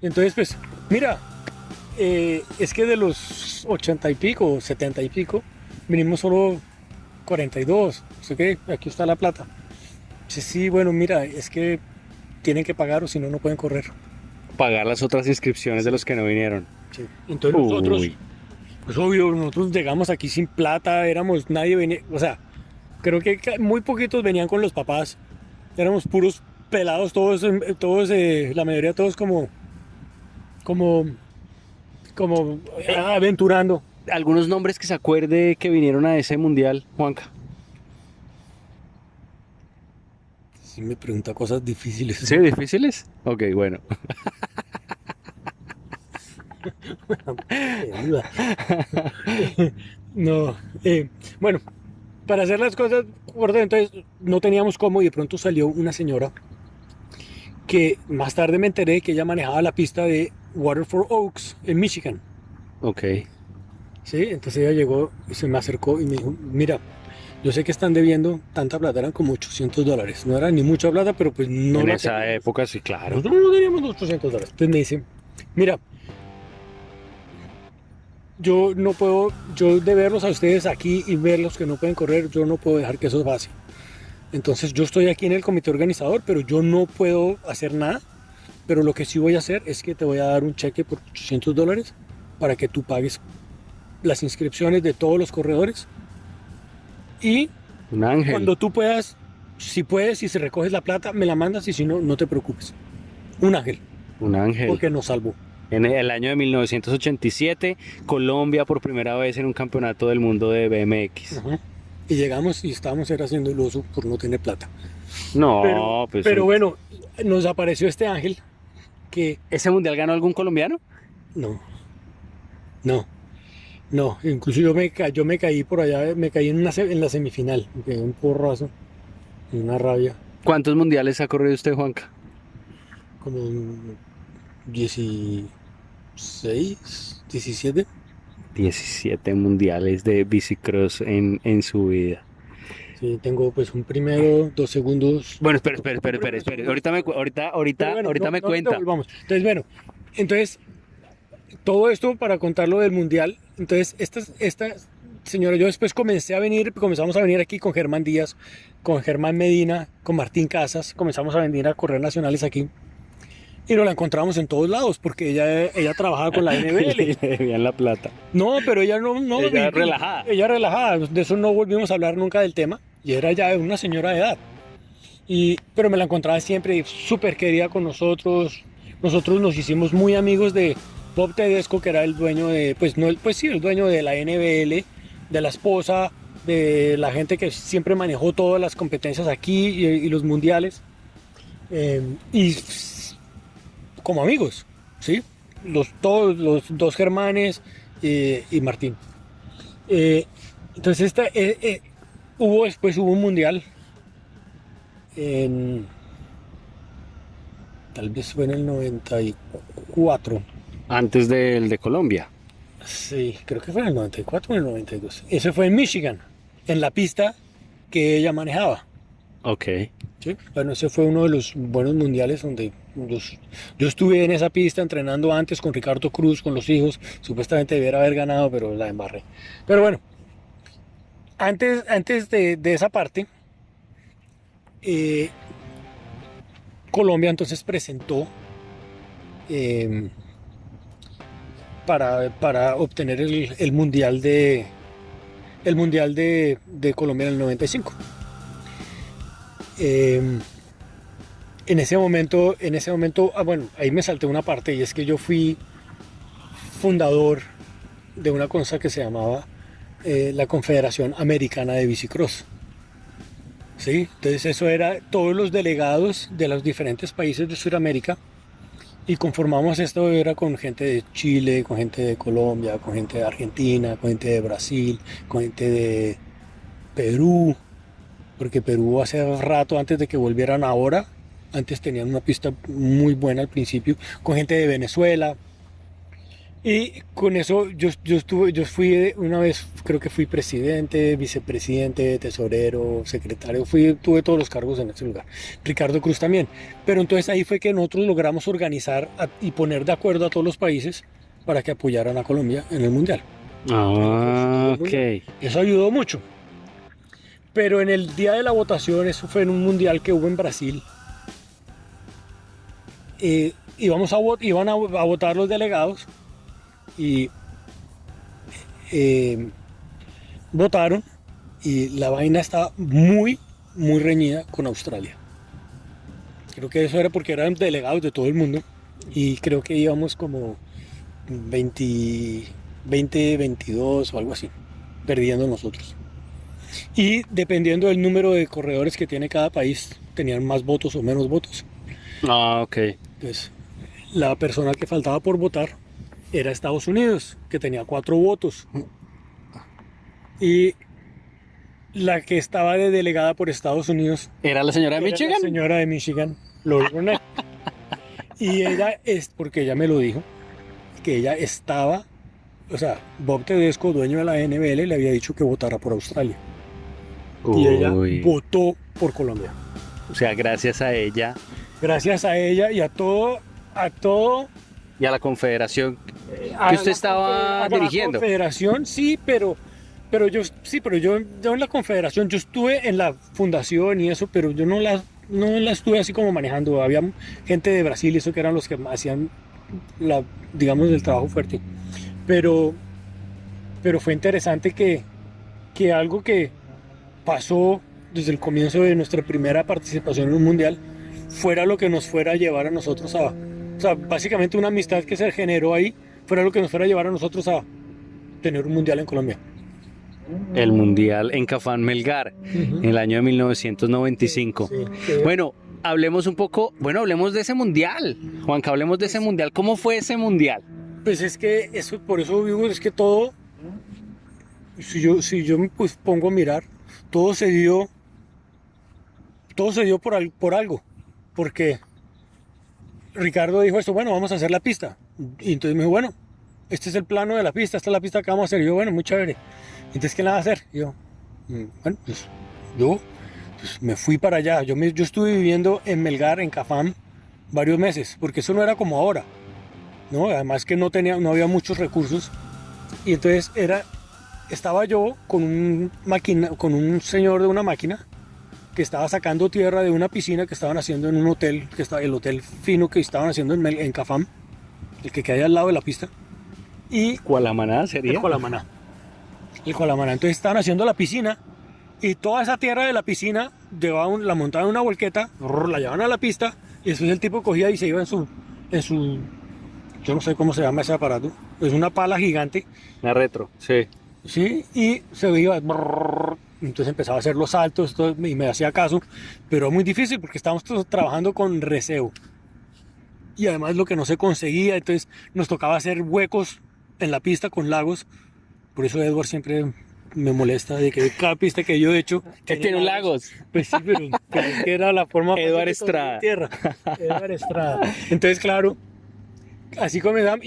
Speaker 3: Entonces, pues, mira, es que de los 80 y pico, 70 y pico, vinimos solo 42. O sea que aquí está la plata. Sí, bueno, mira, es que tienen que pagar o si no, no pueden correr.
Speaker 1: Pagar las otras inscripciones de los que no vinieron.
Speaker 3: Sí. Entonces nosotros, pues obvio, nosotros llegamos aquí sin plata, nadie venía, o sea, creo que muy poquitos venían con los papás. Éramos puros pelados, todos la mayoría de todos como aventurando.
Speaker 1: ¿Algunos nombres que se acuerde que vinieron a ese mundial, Juanca?
Speaker 3: Sí me pregunta cosas difíciles.
Speaker 1: ¿Sí, difíciles? Ok, bueno.
Speaker 3: No, bueno, para hacer las cosas por dentro, entonces no teníamos cómo y de pronto salió una señora que más tarde me enteré que ella manejaba la pista de Waterford Oaks en Michigan.
Speaker 1: Ok.
Speaker 3: Sí, entonces ella llegó y se me acercó y me dijo, mira, yo sé que están debiendo tanta plata, eran como $800. No era ni mucha plata, pero pues no.
Speaker 1: En esa época, sí, claro.
Speaker 3: Nosotros no teníamos los $800. Entonces me dice, mira, yo no puedo, yo de verlos a ustedes aquí y verlos que no pueden correr, yo no puedo dejar que eso pase. Entonces yo estoy aquí en el comité organizador, pero yo no puedo hacer nada. Pero lo que sí voy a hacer es que te voy a dar un cheque por $800 para que tú pagues las inscripciones de todos los corredores. Y
Speaker 1: un ángel.
Speaker 3: Cuando tú puedas, si puedes y si recoges la plata, me la mandas y si no, no te preocupes. Un ángel.
Speaker 1: Un ángel.
Speaker 3: Porque nos salvó.
Speaker 1: En el año de 1987, Colombia por primera vez en un campeonato del mundo de BMX.
Speaker 3: Ajá. Y llegamos y estábamos haciendo el oso por no tener plata.
Speaker 1: No,
Speaker 3: pero bueno, nos apareció este ángel que...
Speaker 1: ¿Ese mundial ganó algún colombiano?
Speaker 3: No, incluso yo me caí por allá, me caí en la semifinal, me caí un porrazo y una rabia.
Speaker 1: ¿Cuántos mundiales ha corrido usted, Juanca?
Speaker 3: Como 16, 17.
Speaker 1: 17 mundiales de bicicross en su vida.
Speaker 3: Sí, tengo pues un primero, 2 segundos.
Speaker 1: Bueno, espere. Ahorita me cuenta.
Speaker 3: Vamos. Entonces, bueno, entonces, todo esto para contar lo del mundial. Entonces, esta señora, yo después comenzamos a venir aquí con Germán Díaz, con Germán Medina, con Martín Casas, comenzamos a venir a correr nacionales aquí. Y nos la encontramos en todos lados porque ella trabajaba con la NBL.
Speaker 1: Le debían la plata.
Speaker 3: No, pero ella no.
Speaker 1: Ella relajada.
Speaker 3: Ella relajada. De eso no volvimos a hablar nunca del tema. Y era ya una señora de edad. Pero me la encontraba siempre súper querida con nosotros. Nosotros nos hicimos muy amigos de Bob Tedesco, que era el dueño de, el dueño de la NBL, de la esposa, de la gente que siempre manejó todas las competencias aquí y los mundiales. Y como amigos, ¿sí? Todos los dos Germanes y Martín. Entonces hubo un mundial tal vez fue en el 94.
Speaker 1: Antes del de Colombia.
Speaker 3: Sí, creo que fue en el 94 o en el 92. Ese fue en Michigan, en la pista que ella manejaba.
Speaker 1: Ok.
Speaker 3: Sí, bueno, ese fue uno de los buenos mundiales donde yo estuve en esa pista entrenando antes con Ricardo Cruz, con los hijos. Supuestamente debiera haber ganado, pero la embarré. Pero bueno, antes de esa parte, Colombia entonces presentó para obtener el mundial de Colombia en el 95. En ese momento, bueno, ahí me salté una parte y es que yo fui fundador de una cosa que se llamaba la Confederación Americana de Bicicross. ¿Sí? Entonces eso era todos los delegados de los diferentes países de Sudamérica y conformamos esto, era con gente de Chile, con gente de Colombia, con gente de Argentina, con gente de Brasil, con gente de Perú, porque Perú hace rato antes de que volvieran ahora, antes tenían una pista muy buena al principio, con gente de Venezuela. Y con eso yo fui una vez, creo que fui presidente, vicepresidente, tesorero, secretario, tuve todos los cargos en ese lugar. Ricardo Cruz también. Pero entonces ahí fue que nosotros logramos organizar y poner de acuerdo a todos los países para que apoyaran a Colombia en el Mundial.
Speaker 1: Ah, ok.
Speaker 3: Eso ayudó mucho. Pero en el día de la votación, eso fue en un Mundial que hubo en Brasil, iban a votar los delegados y votaron y la vaina estaba muy reñida con Australia. Creo que eso era porque eran delegados de todo el mundo y creo que íbamos como 20, 22 o algo así, perdiendo nosotros. Y dependiendo del número de corredores que tiene cada país, tenían más votos o menos votos.
Speaker 1: Ah, ok.
Speaker 3: Entonces, la persona que faltaba por votar era Estados Unidos, que tenía 4 votos. Y la que estaba de delegada por Estados Unidos
Speaker 1: ¿Era la señora de
Speaker 3: era
Speaker 1: Michigan?
Speaker 3: la señora de Michigan, Lori Burnett. Y ella porque ella me lo dijo, que ella estaba, o sea, Bob Tedesco, dueño de la NBL, le había dicho que votara por Australia. Y ella votó por Colombia.
Speaker 1: O sea, gracias a ella.
Speaker 3: Gracias a ella y a todo
Speaker 1: Y a la confederación que usted estaba dirigiendo.
Speaker 3: La confederación, sí, pero yo en la confederación, yo estuve en la fundación y eso, pero yo no la estuve así como manejando. Había gente de Brasil y eso que eran los que hacían digamos, el trabajo fuerte. Pero fue interesante que algo que pasó desde el comienzo de nuestra primera participación en un mundial fuera lo que nos fuera a llevar a nosotros o sea, básicamente una amistad que se generó ahí fuera lo que nos fuera a llevar a nosotros a tener un mundial en Colombia.
Speaker 1: El mundial en Cafán Melgar, en el año de 1995.
Speaker 3: Sí.
Speaker 1: Bueno, hablemos de ese mundial. Juanca, hablemos de ese mundial. ¿Cómo fue ese mundial?
Speaker 3: Pues es que por eso digo, es que todo, si yo me pongo a mirar, todo se dio por algo, porque Ricardo dijo esto, bueno, vamos a hacer la pista, y entonces me dijo, bueno, este es el plano de la pista, esta es la pista que vamos a hacer, y yo, bueno, muy chévere, entonces ¿quién la va a hacer? Y yo, bueno, pues Yo pues, me fui para allá. Yo estuve viviendo en Melgar, en Cafam, varios meses, porque eso no era como ahora, ¿no? Además que no había muchos recursos. Y entonces estaba yo con con un señor de una máquina que estaba sacando tierra de una piscina que estaban haciendo en un hotel, el hotel fino que estaban haciendo en Cafam, el que hay al lado de la pista. Y
Speaker 1: ¿Cualamaná sería?
Speaker 3: El Cualamaná. Entonces estaban haciendo la piscina y toda esa tierra de la piscina la montaban en una volqueta, la llevaban a la pista y después el tipo cogía y se iba en su, yo no sé cómo se llama ese aparato, es una pala gigante.
Speaker 1: Una retro, sí.
Speaker 3: Sí, y se veía, entonces empezaba a hacer los saltos y me hacía caso, pero es muy difícil porque estábamos todos trabajando con reseo. Y además lo que no se conseguía, entonces nos tocaba hacer huecos en la pista con lagos. Por eso Edward siempre me molesta de que cada pista que yo he hecho
Speaker 1: Que tiene lagos.
Speaker 3: Pues sí, pero es que era la forma
Speaker 1: Edward
Speaker 3: fácil de
Speaker 1: Estrada.
Speaker 3: tierra. Edward Estrada. Entonces, claro, así comenzamos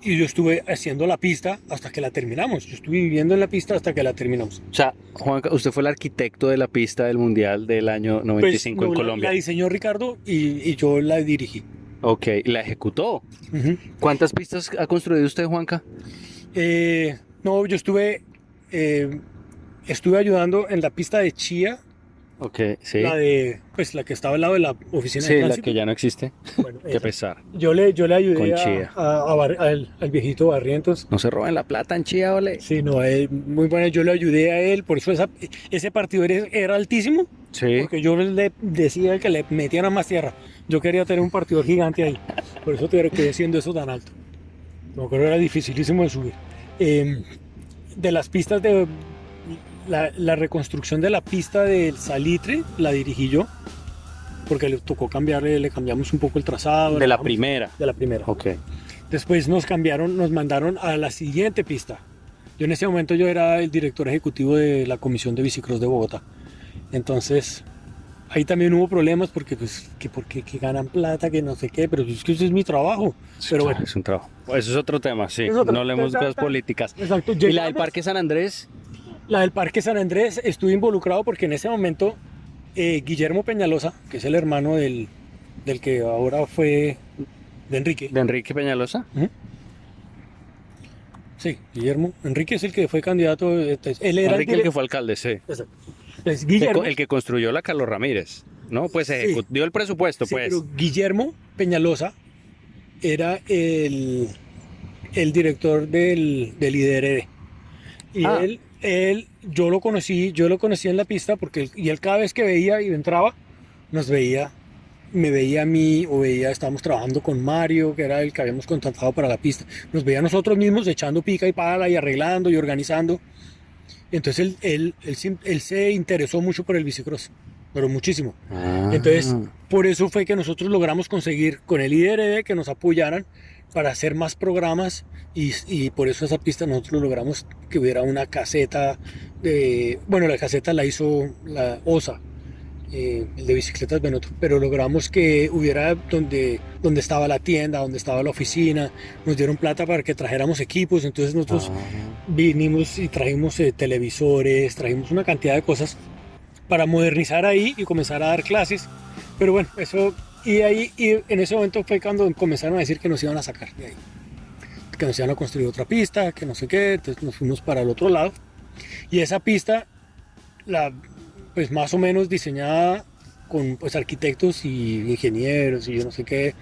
Speaker 3: y yo estuve haciendo la pista hasta que la terminamos. Yo estuve viviendo en la pista hasta que la terminamos.
Speaker 1: O sea, Juanca, usted fue el arquitecto de la pista del Mundial del año 95
Speaker 3: Pues,
Speaker 1: en
Speaker 3: no,
Speaker 1: Colombia.
Speaker 3: La diseñó Ricardo y yo la dirigí.
Speaker 1: Ok, la ejecutó.
Speaker 3: Ujú.
Speaker 1: ¿Cuántas pistas ha construido usted, Juanca?
Speaker 3: No, yo estuve ayudando en la pista de Chía,
Speaker 1: Ok, sí.
Speaker 3: la que estaba al lado de la oficina
Speaker 1: Sí,
Speaker 3: de
Speaker 1: la
Speaker 3: tránsito.
Speaker 1: que ya no existe.
Speaker 3: Bueno,
Speaker 1: Qué
Speaker 3: esa.
Speaker 1: pesar.
Speaker 3: Yo le ayudé
Speaker 1: Con Chía.
Speaker 3: al viejito Barrientos.
Speaker 1: No se roben la plata en Chía, ole.
Speaker 3: Sí, no, muy bueno, yo le ayudé a él, por eso ese partido era altísimo,
Speaker 1: Sí.
Speaker 3: porque yo le decía que le metieran más tierra. Yo quería tener un partido gigante ahí, por eso quedé haciendo eso tan alto. No, creo que era dificilísimo de subir. De las pistas la reconstrucción de la pista del Salitre la dirigí yo, porque le tocó le cambiamos un poco el trazado.
Speaker 1: De la primera.
Speaker 3: De la primera.
Speaker 1: Ok.
Speaker 3: Después nos mandaron a la siguiente pista. Yo en ese momento yo era el director ejecutivo de la Comisión de Bicicross de Bogotá. Entonces, ahí también hubo problemas porque que ganan plata, que no sé qué, pero es que eso es mi trabajo. Pero bueno,
Speaker 1: Es un trabajo. Eso es otro tema, sí.
Speaker 3: Es otro-
Speaker 1: No hablemos de cosas
Speaker 3: Exacto.
Speaker 1: políticas.
Speaker 3: exacto.
Speaker 1: ¿Y la del
Speaker 3: Llegamos-
Speaker 1: Parque San Andrés?
Speaker 3: La del Parque San Andrés estuve involucrado porque en ese momento Guillermo Peñalosa, que es el hermano del que ahora fue de Enrique.
Speaker 1: ¿De Enrique Peñalosa?
Speaker 3: Sí, Guillermo. Enrique es el que fue candidato. Entonces, él era
Speaker 1: Enrique el que fue alcalde, sí.
Speaker 3: Exacto. Entonces, Guillermo,
Speaker 1: El que construyó la Carlos Ramírez, ¿no? Pues
Speaker 3: Sí.
Speaker 1: dio el presupuesto,
Speaker 3: sí,
Speaker 1: pues.
Speaker 3: pero Guillermo Peñalosa era el director del IDRD. Y
Speaker 1: Ah.
Speaker 3: yo lo conocí en la pista porque él cada vez que veía y entraba, me veía a mí estábamos trabajando con Mario, que era el que habíamos contratado para la pista. Nos veía a nosotros mismos echando pica y pala y arreglando y organizando. Entonces él se interesó mucho por el bicicross, pero muchísimo.
Speaker 1: Ah.
Speaker 3: Entonces, por eso fue que nosotros logramos conseguir con el IDRD que nos apoyaran para hacer más programas y por eso esa pista nosotros logramos que hubiera una caseta la caseta la hizo la OSA, el de bicicletas Benotto, pero logramos que hubiera donde estaba la tienda, donde estaba la oficina, nos dieron plata para que trajéramos equipos, entonces nosotros vinimos y trajimos televisores, trajimos una cantidad de cosas para modernizar ahí y comenzar a dar clases. Pero bueno, eso, y en ese momento fue cuando comenzaron a decir que nos iban a sacar de ahí, que nos iban a construir otra pista, que no sé qué, entonces nos fuimos para el otro lado. Y esa pista, pues más o menos diseñada con pues, arquitectos y ingenieros y yo no sé qué,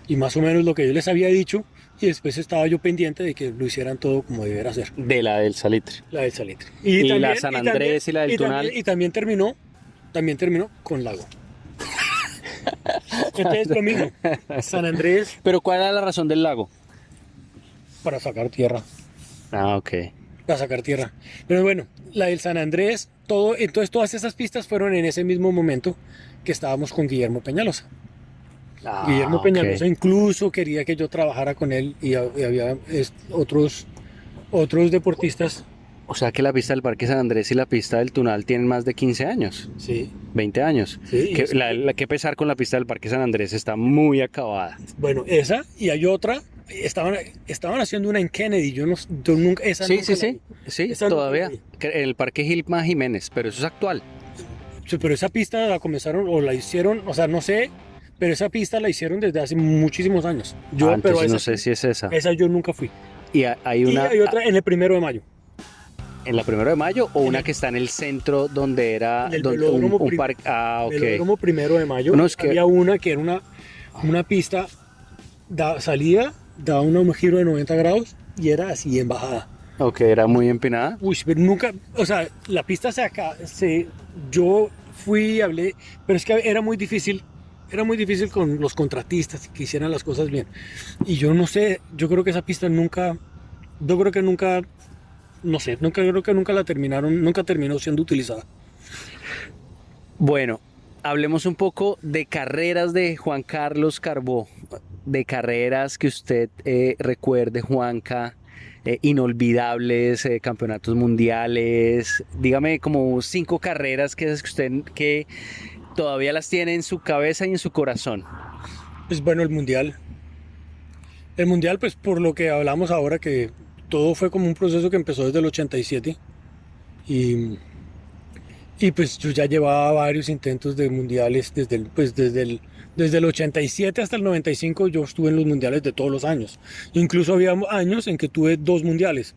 Speaker 3: y más o menos lo que yo les había dicho, y después estaba yo pendiente de que lo hicieran todo como debiera ser.
Speaker 1: De la del Salitre.
Speaker 3: La del Salitre.
Speaker 1: Y la San Andrés y la del Tunal.
Speaker 3: Y también terminó con lago. Entonces lo mismo. San Andrés
Speaker 1: Pero ¿cuál era la razón del lago?
Speaker 3: para sacar tierra.
Speaker 1: Ah, ok.
Speaker 3: Para sacar tierra. Pero bueno, la del San Andrés, entonces todas esas pistas fueron en ese mismo momento que estábamos con Guillermo Peñalosa. Guillermo Peñalosa incluso quería que yo trabajara con él y había otros deportistas.
Speaker 1: O sea que la pista del Parque San Andrés y la pista del Tunal tienen más de 15 años,
Speaker 3: Sí,
Speaker 1: 20 años.
Speaker 3: sí.
Speaker 1: Que pesar con la pista del Parque San Andrés está muy acabada.
Speaker 3: Bueno, esa y hay otra. Estaban haciendo una en Kennedy. Yo nunca. Esa
Speaker 1: Sí,
Speaker 3: nunca
Speaker 1: sí,
Speaker 3: la
Speaker 1: sí.
Speaker 3: vi.
Speaker 1: Sí,
Speaker 3: Esa nunca
Speaker 1: todavía.
Speaker 3: la vi.
Speaker 1: En el Parque Gilma Jiménez, pero eso es actual.
Speaker 3: Sí, pero esa pista la comenzaron o la hicieron, o sea, no sé, pero esa pista la hicieron desde hace muchísimos años. Yo, pero
Speaker 1: entonces
Speaker 3: esa,
Speaker 1: no sé si es esa.
Speaker 3: esa yo nunca fui.
Speaker 1: Y hay
Speaker 3: Y
Speaker 1: una
Speaker 3: hay otra en el 1 de mayo.
Speaker 1: en la 1 de Mayo o
Speaker 3: En
Speaker 1: una
Speaker 3: el-
Speaker 1: que está en el centro donde era
Speaker 3: En el
Speaker 1: donde,
Speaker 3: velódromo
Speaker 1: un parque. Ah, ok.
Speaker 3: Velódromo 1 de Mayo.
Speaker 1: No, es que-
Speaker 3: Había una que era una pista, salía, daba un giro de 90 grados y era así en bajada.
Speaker 1: Ok, era muy empinada.
Speaker 3: Uy, pero nunca, o sea, la pista yo fui y hablé, pero es que era muy difícil con los contratistas que hicieran las cosas bien. Y yo no sé, yo creo que esa pista nunca, no sé, creo que nunca la terminaron, nunca terminó siendo utilizada.
Speaker 1: Bueno, hablemos un poco de carreras de Juan Carlos Carbó, de carreras que usted recuerde, Juanca, inolvidables, campeonatos mundiales. Dígame como 5 carreras que que todavía las tiene en su cabeza y en su corazón.
Speaker 3: Pues bueno, el mundial. El mundial, pues por lo que hablamos ahora, que todo fue como un proceso que empezó desde el 87 y, y pues yo ya llevaba varios intentos de mundiales desde el 87 hasta el 95 yo estuve en los mundiales de todos los años. Incluso había años en que tuve 2 mundiales,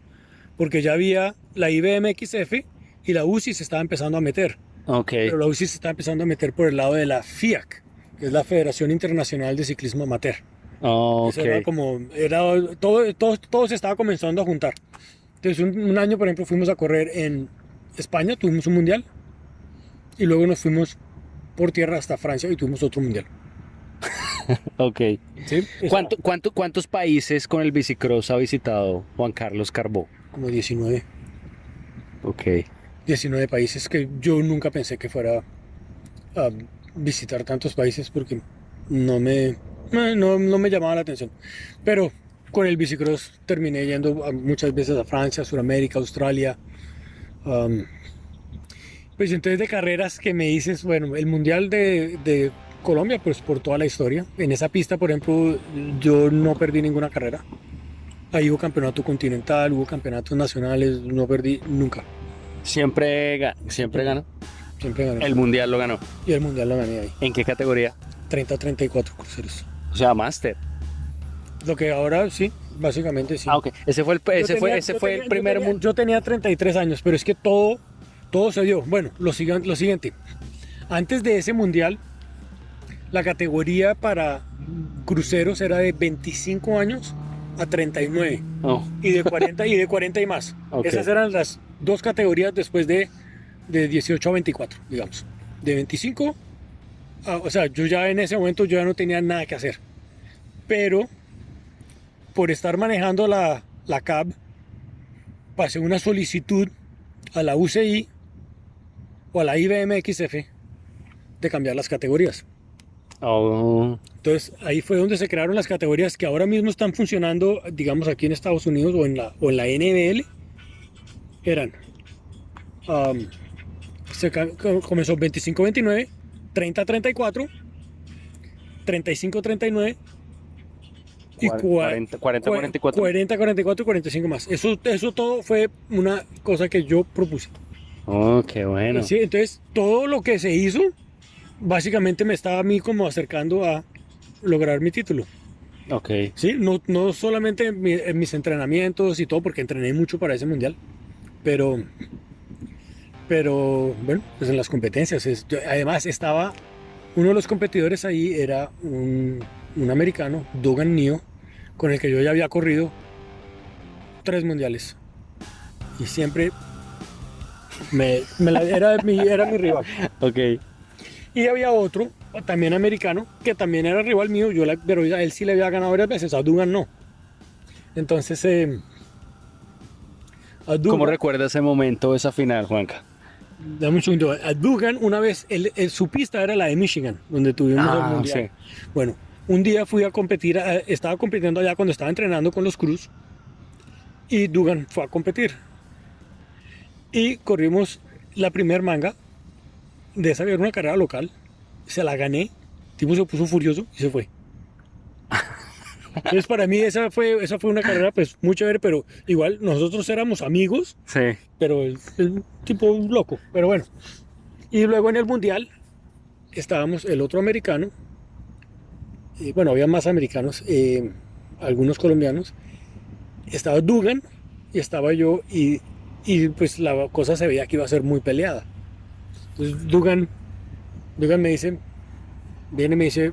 Speaker 3: porque ya había la IBMXF y la UCI se estaba empezando a meter.
Speaker 1: Ok.
Speaker 3: Pero la UCI se está empezando a meter por el lado de la FIAC, que es la Federación Internacional de Ciclismo Amateur.
Speaker 1: Ok.
Speaker 3: Eso todo se estaba comenzando a juntar. Entonces un año, por ejemplo, fuimos a correr en España, tuvimos un mundial, y luego nos fuimos por tierra hasta Francia y tuvimos otro mundial.
Speaker 1: Ok.
Speaker 3: ¿Sí?
Speaker 1: ¿Cuántos países con el bicicross ha visitado Juan Carlos Carbó?
Speaker 3: Como 19.
Speaker 1: Ok.
Speaker 3: 19 países que yo nunca pensé que fuera a visitar tantos países porque no me llamaba la atención. Pero con el bicicross terminé yendo muchas veces a Francia, Sudamérica, Australia. Pues entonces de carreras que me dices, bueno, el Mundial de Colombia, pues por toda la historia. En esa pista, por ejemplo, yo no perdí ninguna carrera. Ahí hubo campeonato continental, hubo campeonatos nacionales, no perdí nunca.
Speaker 1: Siempre ganó.
Speaker 3: Siempre gané.
Speaker 1: El mundial lo ganó.
Speaker 3: Y el mundial lo gané ahí.
Speaker 1: ¿En qué categoría?
Speaker 3: 30-34 cruceros.
Speaker 1: O sea, Master.
Speaker 3: Lo que ahora sí, básicamente sí.
Speaker 1: Ah, ok. Ese fue el primer mundial.
Speaker 3: Yo tenía 33 años, pero es que todo se dio. Bueno, lo siguiente. Antes de ese mundial, la categoría para cruceros era de 25 años a 39.
Speaker 1: Oh.
Speaker 3: Y de 40 y más.
Speaker 1: Ok.
Speaker 3: Esas eran las 2 categorías después de 18 a 24, digamos. De 25 o sea, yo ya en ese momento yo ya no tenía nada que hacer. Pero por estar manejando la cab, pasé una solicitud a la UCI o a la IBMXF de cambiar las categorías.
Speaker 1: Oh.
Speaker 3: Entonces ahí fue donde se crearon las categorías que ahora mismo están funcionando, digamos aquí en Estados Unidos o en la NBL. Eran comenzó 25-29, 30-34, 35-39 y
Speaker 1: 40-44.
Speaker 3: 40-44 y 45 más. Eso todo fue una cosa que yo propuse.
Speaker 1: Oh, qué bueno.
Speaker 3: Sí, entonces todo lo que se hizo básicamente me estaba a mí como acercando a lograr mi título.
Speaker 1: Ok.
Speaker 3: Sí, no solamente en mis entrenamientos y todo, porque entrené mucho para ese mundial, pero bueno, pues en las competencias. Además estaba, uno de los competidores ahí era un americano, Dugan Neo, con el que yo ya había corrido 3 mundiales. Y siempre era mi rival.
Speaker 1: Ok.
Speaker 3: Y había otro, también americano, que también era rival mío, pero a él sí le había ganado varias veces, a Dugan no. Entonces, a Dugan,
Speaker 1: ¿Cómo recuerda ese momento, esa final, Juanca?
Speaker 3: dame un segundo. A Dugan, una vez, su pista era la de Michigan, donde tuvimos el mundial.
Speaker 1: Sí.
Speaker 3: Bueno, un día fui a competir, estaba compitiendo allá cuando estaba entrenando con los Cruz, y Dugan fue a competir. Y corrimos la primer manga de esa, era una carrera local, se la gané, el tipo se puso furioso y se fue. Entonces para mí esa fue una carrera pues muy chévere, pero igual nosotros éramos amigos,
Speaker 1: Sí.
Speaker 3: pero el tipo loco, pero bueno. Y luego en el mundial estábamos el otro americano, bueno, había más americanos, algunos colombianos, estaba Dugan y estaba yo y pues la cosa se veía que iba a ser muy peleada. Entonces Dugan me dice, viene y me dice,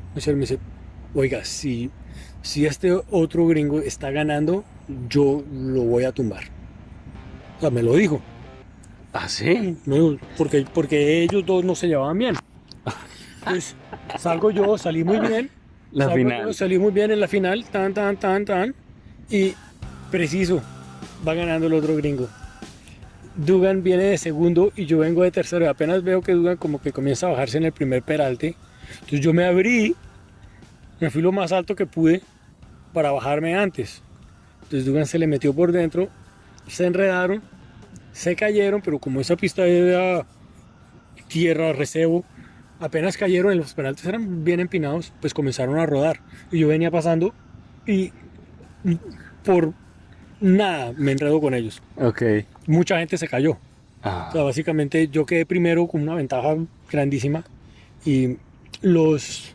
Speaker 3: oiga, si este otro gringo está ganando, yo lo voy a tumbar. O sea, me lo dijo.
Speaker 1: ¿Ah, sí?
Speaker 3: No, porque ellos dos no se llevaban bien. Pues salí muy bien. Salí muy bien en la final, tan. Y preciso, va ganando el otro gringo. Dugan viene de segundo y yo vengo de tercero. Y apenas veo que Dugan como que comienza a bajarse en el primer peralte. Entonces yo me abrí, me fui lo más alto que pude para bajarme antes. Entonces Dugan se le metió por dentro, se enredaron, se cayeron, pero como esa pista era tierra, recebo, apenas cayeron, los penaltis eran bien empinados, pues comenzaron a rodar. Y yo venía pasando y por nada me enredo con ellos.
Speaker 1: Ok.
Speaker 3: Mucha gente se cayó.
Speaker 1: Ah.
Speaker 3: O sea, básicamente yo quedé primero con una ventaja grandísima y los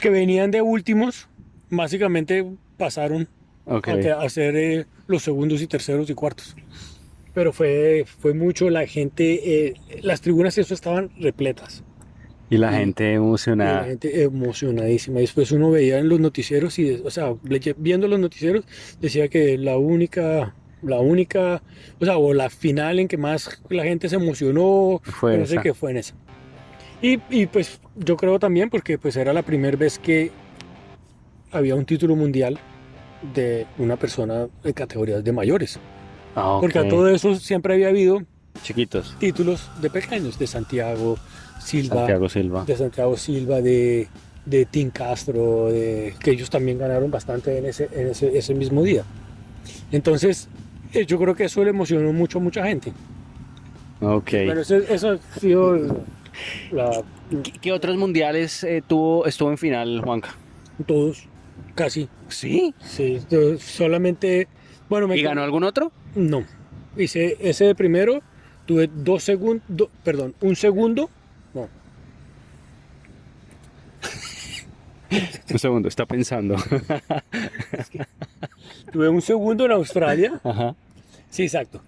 Speaker 3: que venían de últimos básicamente pasaron
Speaker 1: Ok.
Speaker 3: a hacer los segundos y terceros y cuartos. Pero fue mucho, la gente, las tribunas eso estaban repletas.
Speaker 1: Y la gente
Speaker 3: Y la
Speaker 1: emocionada.
Speaker 3: gente emocionadísima. Y después uno veía en los noticieros, o sea, viendo los noticieros, decía que la única, o sea, o la final en que más la gente se emocionó,
Speaker 1: Fue
Speaker 3: no sé
Speaker 1: esa.
Speaker 3: qué fue en esa. Y pues yo creo también porque pues era la primera vez que había un título mundial de una persona de categorías de mayores.
Speaker 1: Ah, ok.
Speaker 3: Porque a todo eso siempre había habido
Speaker 1: Chiquitos.
Speaker 3: títulos de pequeños, de Santiago Silva,
Speaker 1: Santiago Silva.
Speaker 3: de Tim Castro, que ellos también ganaron bastante en ese mismo día. Entonces, yo creo que eso le emocionó mucho a mucha gente.
Speaker 1: Ok.
Speaker 3: Bueno, eso ha sido la,
Speaker 1: ¿Qué otros mundiales estuvo en final, Juanca?
Speaker 3: todos, casi.
Speaker 1: Sí.
Speaker 3: Sí, solamente, bueno,
Speaker 1: ¿Y ganó algún otro?
Speaker 3: No, hice ese de primero, tuve 2 segundos, perdón, 1 segundo, no,
Speaker 1: Un segundo, está pensando.
Speaker 3: tuve 1 segundo en Australia.
Speaker 1: Ajá.
Speaker 3: Sí, exacto.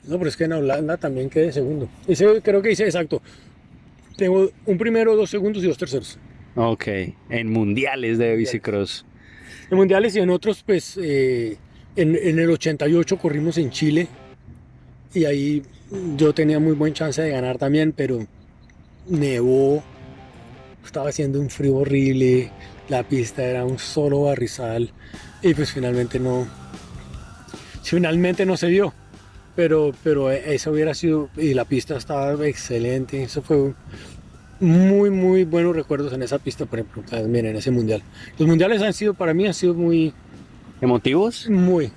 Speaker 3: No, pero es que en Holanda también quedé segundo. Creo que hice exacto. Tengo un primero, 2 segundos y 2 terceros.
Speaker 1: Ok. En mundiales de bicicross.
Speaker 3: En mundiales y en otros, pues, en el 88 corrimos en Chile y ahí yo tenía muy buen chance de ganar también, pero nevó, estaba haciendo un frío horrible, la pista era un solo barrizal y pues finalmente no se dio. Pero eso hubiera sido, y la pista estaba excelente, eso fue muy buenos recuerdos en esa pista, por ejemplo, también en ese mundial. Los mundiales para mí han sido
Speaker 1: ¿Emotivos?
Speaker 3: muy.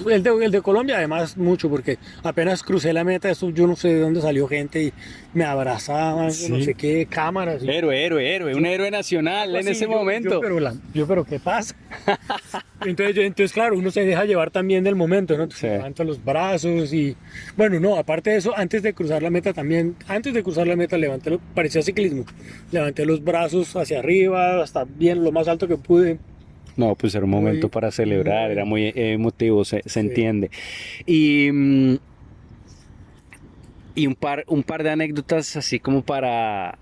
Speaker 3: El de Colombia además mucho, porque apenas crucé la meta, eso yo no sé de dónde salió gente y me abrazaban,
Speaker 1: Sí.
Speaker 3: no sé qué, cámaras.
Speaker 1: Héroe, un héroe nacional en
Speaker 3: Sí,
Speaker 1: ese
Speaker 3: yo-
Speaker 1: momento.
Speaker 3: pero ¿qué pasa? Entonces, claro, uno se deja llevar también del momento, ¿no?
Speaker 1: Sí.
Speaker 3: Levanta los brazos y, bueno, no, aparte de eso, antes de cruzar la meta parecía ciclismo, levanté los brazos hacia arriba, hasta bien, lo más alto que pude.
Speaker 1: No, pues era un momento para celebrar,
Speaker 3: muy-
Speaker 1: era muy emotivo, se
Speaker 3: Sí.
Speaker 1: entiende. Y un par de anécdotas así como para...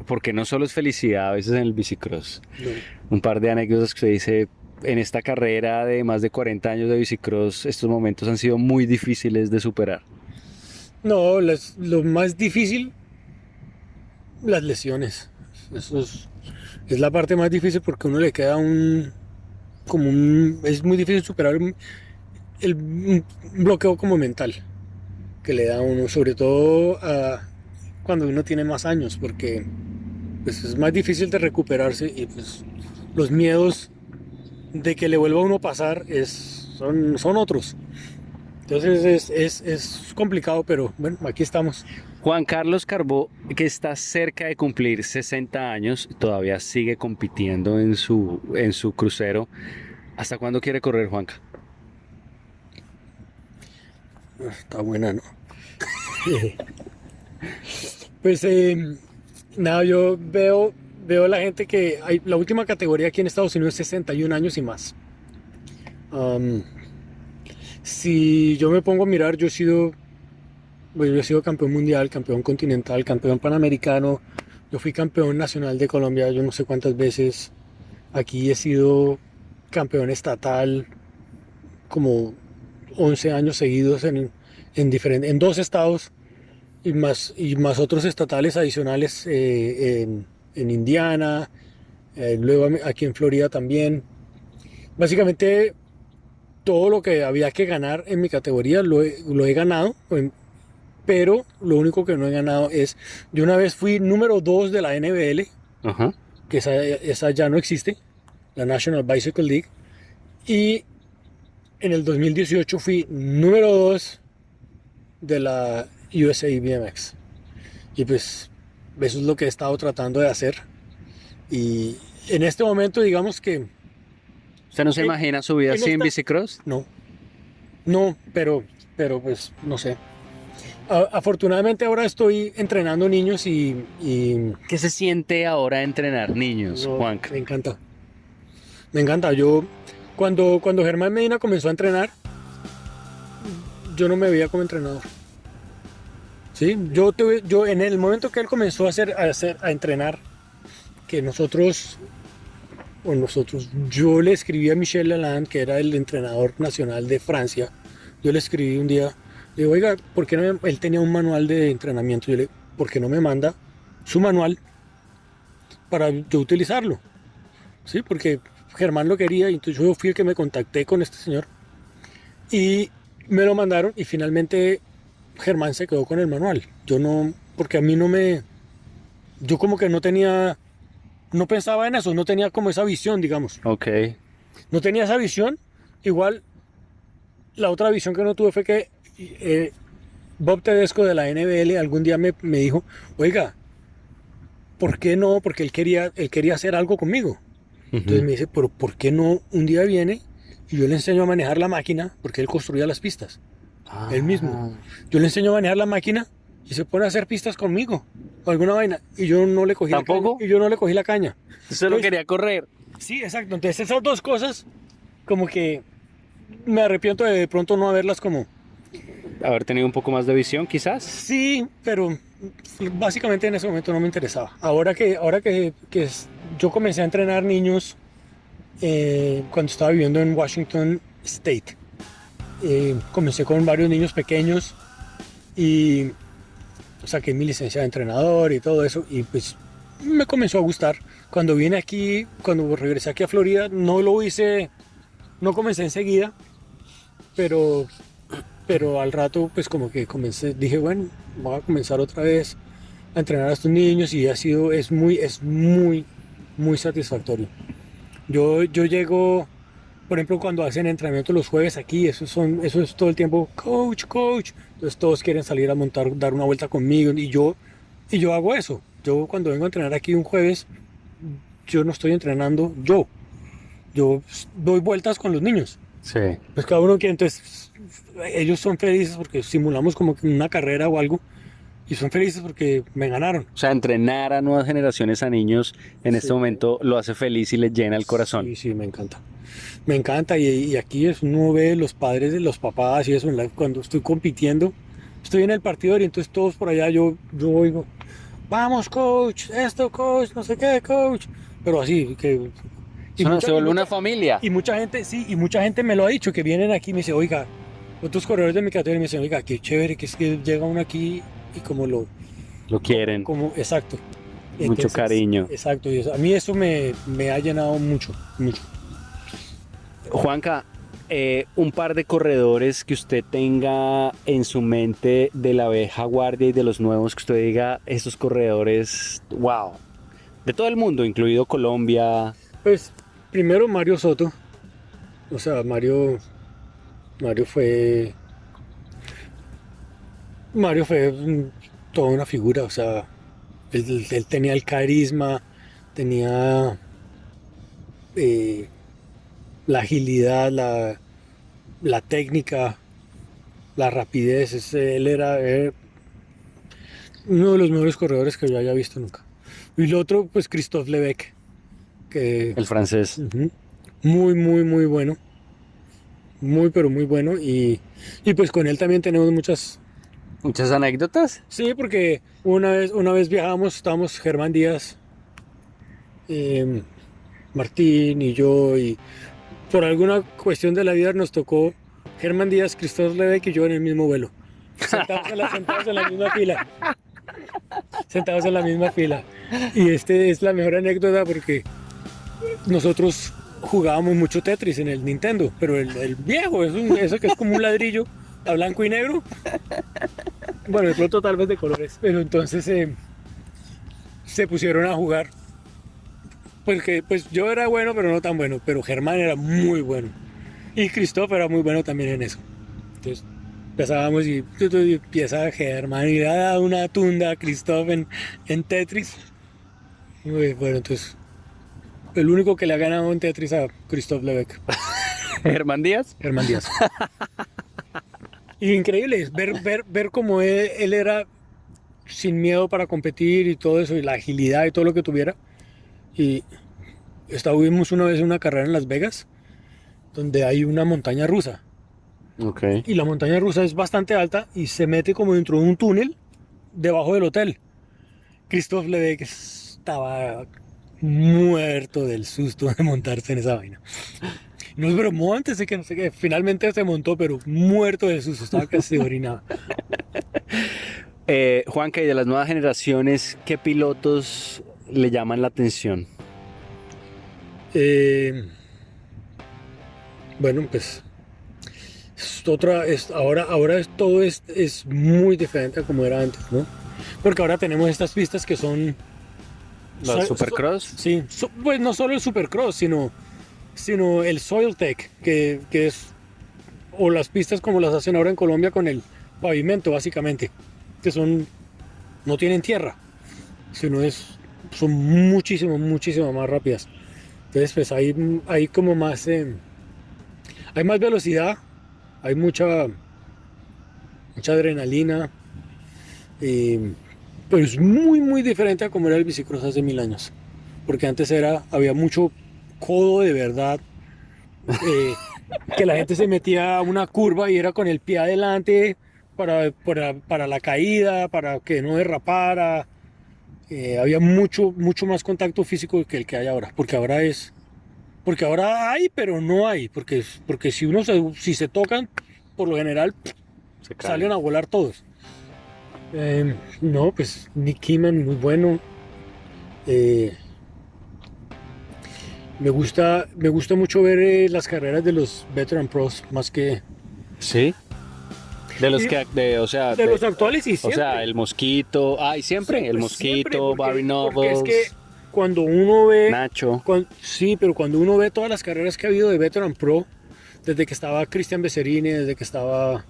Speaker 1: porque no solo es felicidad a veces en el bicicross.
Speaker 3: No.
Speaker 1: Un par de anécdotas que se dice en esta carrera de más de 40 años de bicicross, estos momentos han sido muy difíciles de superar.
Speaker 3: No, lo más difícil, las lesiones. Eso es la parte más difícil porque a uno le queda es muy difícil superar un bloqueo como mental que le da a uno, sobre todo cuando uno tiene más años, porque pues, es más difícil de recuperarse y pues los miedos de que le vuelva a uno a pasar son otros. Entonces es complicado, pero bueno, aquí estamos.
Speaker 1: Juan Carlos Carbó, que está cerca de cumplir 60 años, todavía sigue compitiendo en su crucero. ¿Hasta cuándo quiere correr, Juanca?
Speaker 3: Está buena, ¿no? Pues nada, yo veo la gente que hay, la última categoría aquí en Estados Unidos es 61 años y más. Um, si yo me pongo a mirar, yo he sido campeón mundial, campeón continental, campeón panamericano. Yo fui campeón nacional de Colombia, yo no sé cuántas veces. Aquí he sido campeón estatal como 11 años seguidos en dos estados y más otros estatales adicionales en Indiana, luego aquí en Florida también. Básicamente todo lo que había que ganar en mi categoría lo he ganado, pero lo único que no he ganado es, yo una vez fui número 2 de la NBL,
Speaker 1: Ajá.
Speaker 3: que esa ya no existe, la National Bicycle League, y en el 2018 fui número 2 de la USA BMX. Y pues eso es lo que he estado tratando de hacer. Y en este momento digamos que
Speaker 1: ¿Usted no se
Speaker 3: En-
Speaker 1: imagina su vida
Speaker 3: en
Speaker 1: así en
Speaker 3: esta-
Speaker 1: bicicross?
Speaker 3: no, pero pues no sé. Afortunadamente ahora estoy entrenando niños y
Speaker 1: ¿Qué se siente ahora entrenar niños,
Speaker 3: no,
Speaker 1: Juanca?
Speaker 3: me encanta. Me encanta. Cuando Germán Medina comenzó a entrenar, yo no me veía como entrenador. Sí, yo en el momento que él comenzó a entrenar, que yo le escribí a Michel Lalande, que era el entrenador nacional de Francia. Yo le escribí un día, le digo, oiga, ¿por qué no él tenía un manual de entrenamiento? ¿Por qué no me manda su manual para yo utilizarlo? Sí, porque Germán lo quería y entonces yo fui el que me contacté con este señor y me lo mandaron y finalmente Germán se quedó con el manual. Yo no, porque a mí yo como que no pensaba en eso, no tenía como esa visión, digamos.
Speaker 1: Ok.
Speaker 3: No tenía esa visión. Igual, la otra visión que no tuve fue que Bob Tedesco de la NBL algún día me dijo, oiga, ¿por qué no? Porque él quería hacer algo conmigo. Entonces me dice, pero ¿por qué no un día viene y yo le enseño a manejar la máquina? Porque él construía las pistas, él mismo. Yo le enseño a manejar la máquina y se pone a hacer pistas conmigo, o alguna vaina. Y yo no le cogí
Speaker 1: ¿Tampoco?
Speaker 3: la caña. Y yo no le cogí la caña.
Speaker 1: Solo
Speaker 3: Entonces,
Speaker 1: quería correr.
Speaker 3: sí, exacto. Entonces esas dos cosas, como que me arrepiento de pronto no haberlas como...
Speaker 1: Haber tenido un poco más de visión, quizás.
Speaker 3: Sí, pero básicamente en ese momento no me interesaba. Yo comencé a entrenar niños cuando estaba viviendo en Washington State. Comencé con varios niños pequeños y saqué mi licencia de entrenador y todo eso y pues me comenzó a gustar. Cuando regresé aquí a Florida, no comencé enseguida, pero al rato pues como que dije bueno, voy a comenzar otra vez a entrenar a estos niños y es muy satisfactorio. Yo llego, por ejemplo, cuando hacen entrenamiento los jueves aquí, eso es todo el tiempo, coach, coach. Entonces todos quieren salir a montar, dar una vuelta conmigo y yo hago eso. Yo cuando vengo a entrenar aquí un jueves, yo no estoy entrenando yo doy vueltas con los niños.
Speaker 1: Sí.
Speaker 3: Pues cada uno quiere, entonces ellos son felices porque simulamos como que una carrera o algo y son felices porque me ganaron.
Speaker 1: O sea, entrenar a nuevas generaciones, a niños, en este
Speaker 3: Sí.
Speaker 1: momento lo hace feliz y les llena el corazón.
Speaker 3: Sí, sí, me encanta. Me encanta y aquí uno ve los padres de los papás y eso cuando estoy compitiendo. Estoy en el partidor y entonces todos por allá yo oigo, vamos coach, esto coach, no sé qué coach. Pero así, que...
Speaker 1: Se vuelve una familia.
Speaker 3: Y mucha gente, sí, y mucha gente me lo ha dicho, que vienen aquí y me dice, oiga, otros corredores de mi categoría me dicen, oiga, qué chévere, que es que llega uno aquí y como
Speaker 1: Lo quieren.
Speaker 3: exacto.
Speaker 1: Mucho cariño.
Speaker 3: Exacto, y a mí eso me ha llenado mucho, mucho.
Speaker 1: Juanca, un par de corredores que usted tenga en su mente de la vieja guardia y de los nuevos que usted diga, estos corredores, wow, de todo el mundo, incluido Colombia.
Speaker 3: Pues primero Mario Soto, o sea, Mario fue toda una figura, o sea, él tenía el carisma, tenía la agilidad, la técnica, la rapidez. uno de los mejores corredores que yo haya visto nunca. Y el otro, pues Christophe Lebec, que
Speaker 1: El francés.
Speaker 3: ujú, muy, muy, muy bueno. Muy, pero muy bueno. Y pues con él también tenemos muchas...
Speaker 1: Muchas anécdotas.
Speaker 3: Sí, porque una vez viajamos, estábamos Germán Díaz, eh, Martín y yo, y por alguna cuestión de la vida nos tocó Germán Díaz, Christophe Lebec y yo en el mismo vuelo. Sentados en la misma fila. Sentados en la misma fila. Y este es la mejor anécdota porque nosotros jugábamos mucho Tetris en el Nintendo, pero el viejo, eso que es como un ladrillo a blanco y negro. Bueno, de pronto tal vez de colores, pero entonces se pusieron a jugar. Porque pues yo era bueno, pero no tan bueno, pero Germán era muy bueno. Y Christophe era muy bueno también en eso. Entonces empezábamos y empieza Germán y le ha dado una tunda a Christophe en Tetris. Muy bueno, entonces el único que le ha ganado en Tetris a Christophe Lebec,
Speaker 1: Germán Díaz.
Speaker 3: Germán Díaz. Y increíble es ver cómo él era sin miedo para competir y todo eso, y la agilidad y todo lo que tuviera. Y estuvimos una vez en una carrera en Las Vegas, donde hay una montaña rusa.
Speaker 1: Ok.
Speaker 3: Y la montaña rusa es bastante alta y se mete como dentro de un túnel debajo del hotel. Christophe Lebec estaba muerto del susto de montarse en esa vaina. Nos bromó antes de que no sé qué. Finalmente se montó, pero muerto del susto. Estaba casi orinado.
Speaker 1: Juanca, y de las nuevas generaciones, ¿qué pilotos le llaman la atención?
Speaker 3: Bueno, pues ahora todo es muy diferente a como era antes, ¿no? Porque ahora tenemos estas pistas que son...
Speaker 1: ¿Los Supercross?
Speaker 3: Sí, pues no solo el Supercross, sino el Soil Tech, que es... O las pistas como las hacen ahora en Colombia con el pavimento, básicamente. Que no tienen tierra, son muchísimo más rápidas. Entonces, pues hay como más... hay más velocidad, hay mucha adrenalina, pero es muy diferente a como era el bicicross hace 1000 años. Porque antes había mucho codo de verdad, que la gente se metía a una curva y era con el pie adelante para la caída, para que no derrapara. Había mucho más contacto físico que el que hay ahora, porque ahora hay, pero no hay, porque si se tocan, por lo general salen a volar todos. No, pues Nick Kidman, muy bueno. Me gusta mucho ver las carreras de los Veteran Pros, más que
Speaker 1: Sí. De los
Speaker 3: Sí.
Speaker 1: o sea,
Speaker 3: de los actuales y
Speaker 1: o
Speaker 3: siempre.
Speaker 1: sea, el Mosquito, siempre, el Mosquito,
Speaker 3: Siempre,
Speaker 1: Barry
Speaker 3: porque es
Speaker 1: Nobles,
Speaker 3: que cuando uno ve...
Speaker 1: Nacho.
Speaker 3: Sí, pero cuando uno ve todas las carreras que ha habido de Veteran Pro, desde que estaba Cristian Besserini, desde que estaba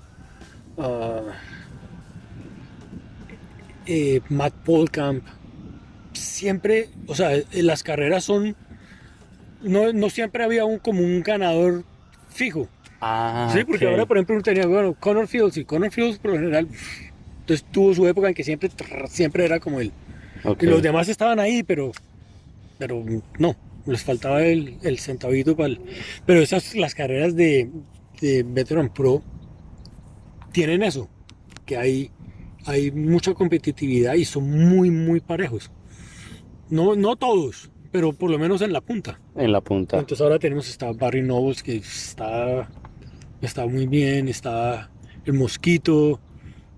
Speaker 3: Matt Polkamp, siempre, o sea, las carreras son... No siempre había como un ganador fijo. Sí, porque
Speaker 1: ok.
Speaker 3: ahora, por ejemplo, uno tenía, bueno, Connor Fields, y Connor Fields por lo general, entonces tuvo su época en que siempre era como él.
Speaker 1: Ok.
Speaker 3: Y los demás estaban ahí, pero no, les faltaba el centavito para Pero las carreras de Veteran Pro tienen eso, que hay mucha competitividad y son muy parejos. No todos, pero por lo menos en la punta.
Speaker 1: En la punta.
Speaker 3: Entonces ahora está Barry Nobles, que está muy bien, está el Mosquito,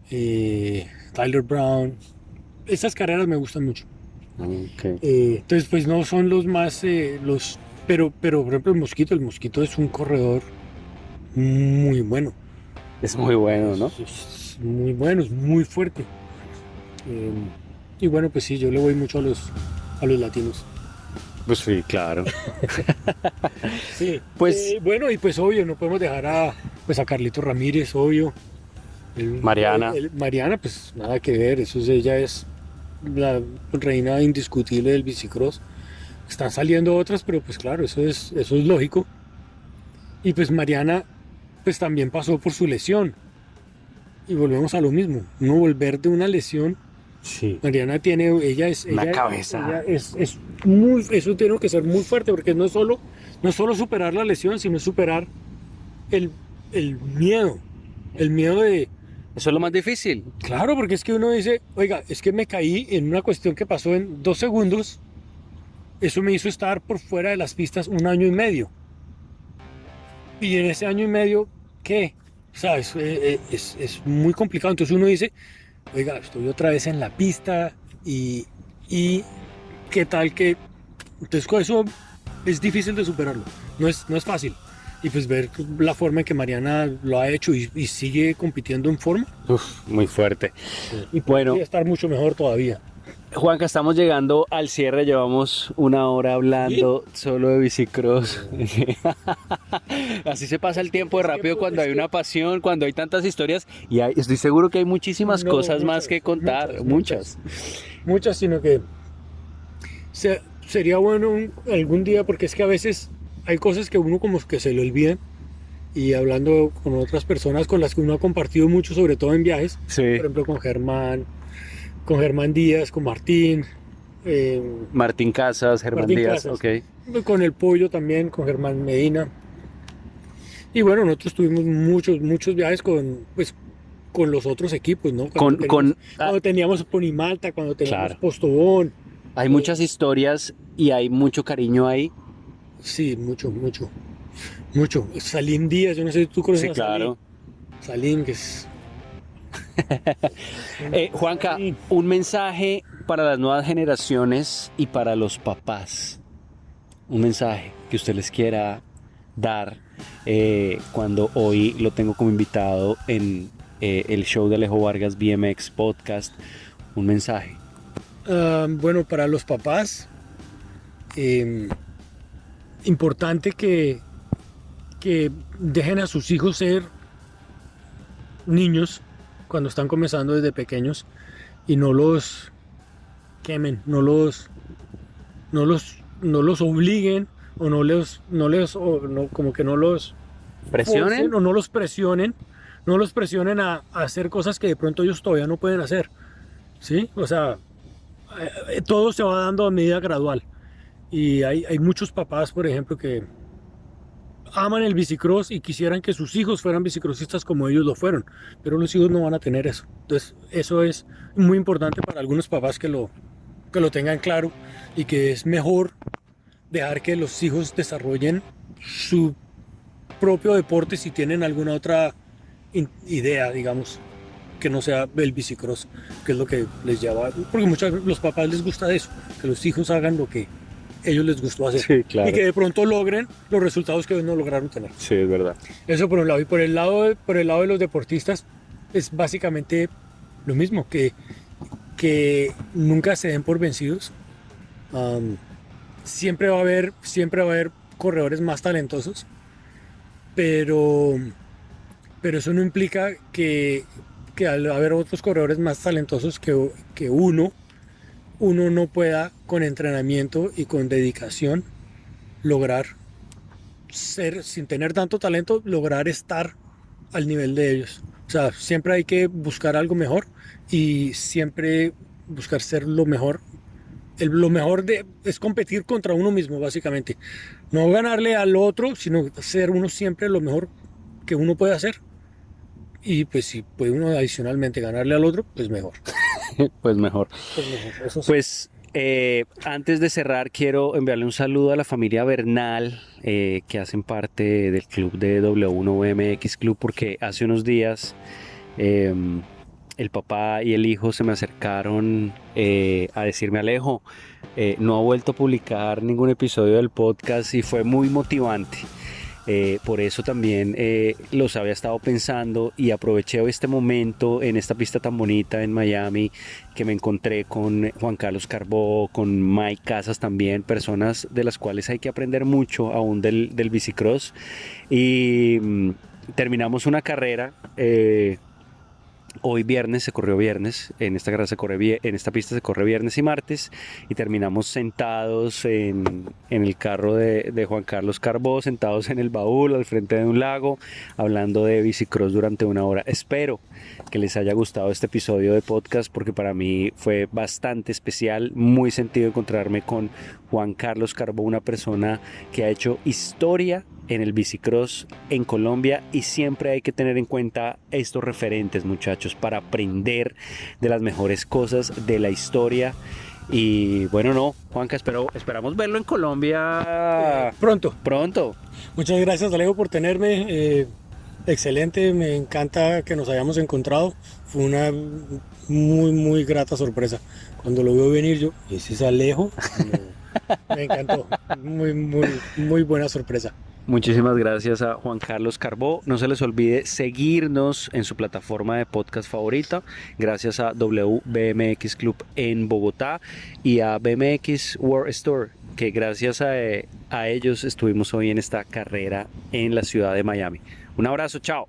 Speaker 3: Tyler Brown. Esas carreras me gustan mucho.
Speaker 1: Ok.
Speaker 3: Entonces pues no son los más, pero por ejemplo el Mosquito es un corredor muy bueno.
Speaker 1: Es muy bueno, ¿no?
Speaker 3: Es muy bueno, es muy fuerte. Y bueno, pues sí, yo le voy mucho a los latinos.
Speaker 1: Pues sí, claro.
Speaker 3: Sí,
Speaker 1: Pues-
Speaker 3: bueno, y pues obvio, no podemos dejar a Carlito Ramírez, obvio.
Speaker 1: Mariana.
Speaker 3: Mariana, pues nada que ver, ella es la reina indiscutible del bicicross. Están saliendo otras, pero pues claro, eso es lógico. Y pues Mariana, pues también pasó por su lesión. Y volvemos a lo mismo, uno volver de una lesión
Speaker 1: Sí.
Speaker 3: Mariana tiene,
Speaker 1: Una cabeza.
Speaker 3: eso tiene que ser muy fuerte porque no es solo superar la lesión, sino superar el, el miedo. El miedo de,
Speaker 1: Eso es lo más difícil.
Speaker 3: claro, porque es que uno dice, oiga, es que me caí en una cuestión que pasó en 2 segundos. Eso me hizo estar por fuera de las pistas 1 año y medio. Y en ese año y medio, ¿qué? O sea, es muy complicado. Entonces uno dice, oiga, estoy otra vez en la pista y qué tal que... Entonces con eso es difícil de superarlo. No es fácil. Y pues ver la forma en que Mariana lo ha hecho y sigue compitiendo en forma.
Speaker 1: Uf, muy fuerte.
Speaker 3: Y
Speaker 1: Bueno.
Speaker 3: podría estar mucho mejor todavía.
Speaker 1: Juanca, estamos llegando al cierre, llevamos 1 hora hablando solo de bicicross. Así se pasa el tiempo de rápido cuando hay una pasión, cuando hay tantas historias y estoy seguro que hay muchísimas
Speaker 3: No,
Speaker 1: cosas más
Speaker 3: muchas,
Speaker 1: que contar, muchas.
Speaker 3: Muchas, sino que sería bueno algún día, porque es que a veces hay cosas que uno como que se le olvidan y hablando con otras personas con las que uno ha compartido mucho, sobre todo en viajes,
Speaker 1: Sí.
Speaker 3: por ejemplo con Germán Díaz, con Martín,
Speaker 1: Martín Casas, Germán
Speaker 3: Martín
Speaker 1: Díaz,
Speaker 3: Casas.
Speaker 1: ok.
Speaker 3: Con el Pollo también, con Germán Medina. Y bueno, nosotros tuvimos muchos viajes con los otros equipos, ¿no? Cuando teníamos Ponimalta, cuando teníamos
Speaker 1: Claro.
Speaker 3: Postobón.
Speaker 1: Hay muchas historias y hay mucho cariño ahí.
Speaker 3: Sí, mucho. Salim Díaz, yo no sé si tú conoces
Speaker 1: Sí,
Speaker 3: a
Speaker 1: claro.
Speaker 3: Salim, que es...
Speaker 1: Juanca,
Speaker 3: Sí.
Speaker 1: un mensaje para las nuevas generaciones y para los papás. Un mensaje que usted les quiera dar cuando hoy lo tengo como invitado en el show de Alejo Vargas BMX Podcast. Un mensaje.
Speaker 3: Bueno, para los papás, importante que dejen a sus hijos ser niños cuando están comenzando desde pequeños y no los quemen, no los obliguen o como que no los
Speaker 1: ¿Presionen?
Speaker 3: forcen o no los presionen a hacer cosas que de pronto ellos todavía no pueden hacer, ¿sí? O sea, todo se va dando a medida gradual y hay muchos papás, por ejemplo, que aman el bicicross y quisieran que sus hijos fueran bicicrossistas como ellos lo fueron, pero los hijos no van a tener eso. Entonces, eso es muy importante para algunos papás que lo tengan claro y que es mejor dejar que los hijos desarrollen su propio deporte si tienen alguna otra idea, digamos, que no sea el bicicross, que es lo que les lleva, porque los papás les gusta eso, que los hijos hagan lo que ellos les gustó hacer.
Speaker 1: Sí, claro.
Speaker 3: Y que de pronto logren los resultados que ellos no lograron tener.
Speaker 1: Sí, es verdad.
Speaker 3: Eso por un lado. Y por el lado de los deportistas es básicamente lo mismo, que nunca se den por vencidos. Siempre va a haber corredores más talentosos, pero eso no implica que al haber otros corredores más talentosos que uno no pueda, con entrenamiento y con dedicación, lograr ser, sin tener tanto talento, lograr estar al nivel de ellos. O sea, siempre hay que buscar algo mejor y siempre buscar ser lo mejor. Lo mejor es competir contra uno mismo, básicamente. No ganarle al otro, sino ser uno siempre lo mejor que uno puede hacer. Y pues si puede uno adicionalmente ganarle al otro, pues mejor.
Speaker 1: Pues mejor.
Speaker 3: Eso sí.
Speaker 1: Pues antes de cerrar, quiero enviarle un saludo a la familia Bernal, que hacen parte del club de W1BMX Club, porque hace unos días el papá y el hijo se me acercaron a decirme: Alejo, no ha vuelto a publicar ningún episodio del podcast, y fue muy motivante. Por eso también los había estado pensando y aproveché este momento en esta pista tan bonita en Miami, que me encontré con Juan Carlos Carbó, con Mike Casas también, personas de las cuales hay que aprender mucho aún del bicicross, y terminamos una carrera Hoy viernes se corrió viernes, en esta carrera en esta pista se corre viernes y martes y terminamos sentados en el carro de Juan Carlos Carbó, sentados en el baúl al frente de un lago, hablando de bicicross durante una hora. Espero que les haya gustado este episodio de podcast porque para mí fue bastante especial, muy sentido encontrarme con Juan Carlos Carbó, una persona que ha hecho historia en el bicicross en Colombia y siempre hay que tener en cuenta estos referentes, muchachos, para aprender de las mejores cosas de la historia. Y bueno, no, Juanca, esperamos verlo en Colombia
Speaker 3: Pronto. Muchas gracias, Alejo, por tenerme. Excelente, me encanta que nos hayamos encontrado. Fue una muy grata sorpresa. Cuando lo veo venir yo, ¿ese es Alejo? Me encantó. Muy buena sorpresa.
Speaker 1: Muchísimas gracias a Juan Carlos Carbó. No se les olvide seguirnos en su plataforma de podcast favorita. Gracias a WBMX Club en Bogotá y a BMX World Store, que gracias a ellos estuvimos hoy en esta carrera en la ciudad de Miami. Un abrazo, chao.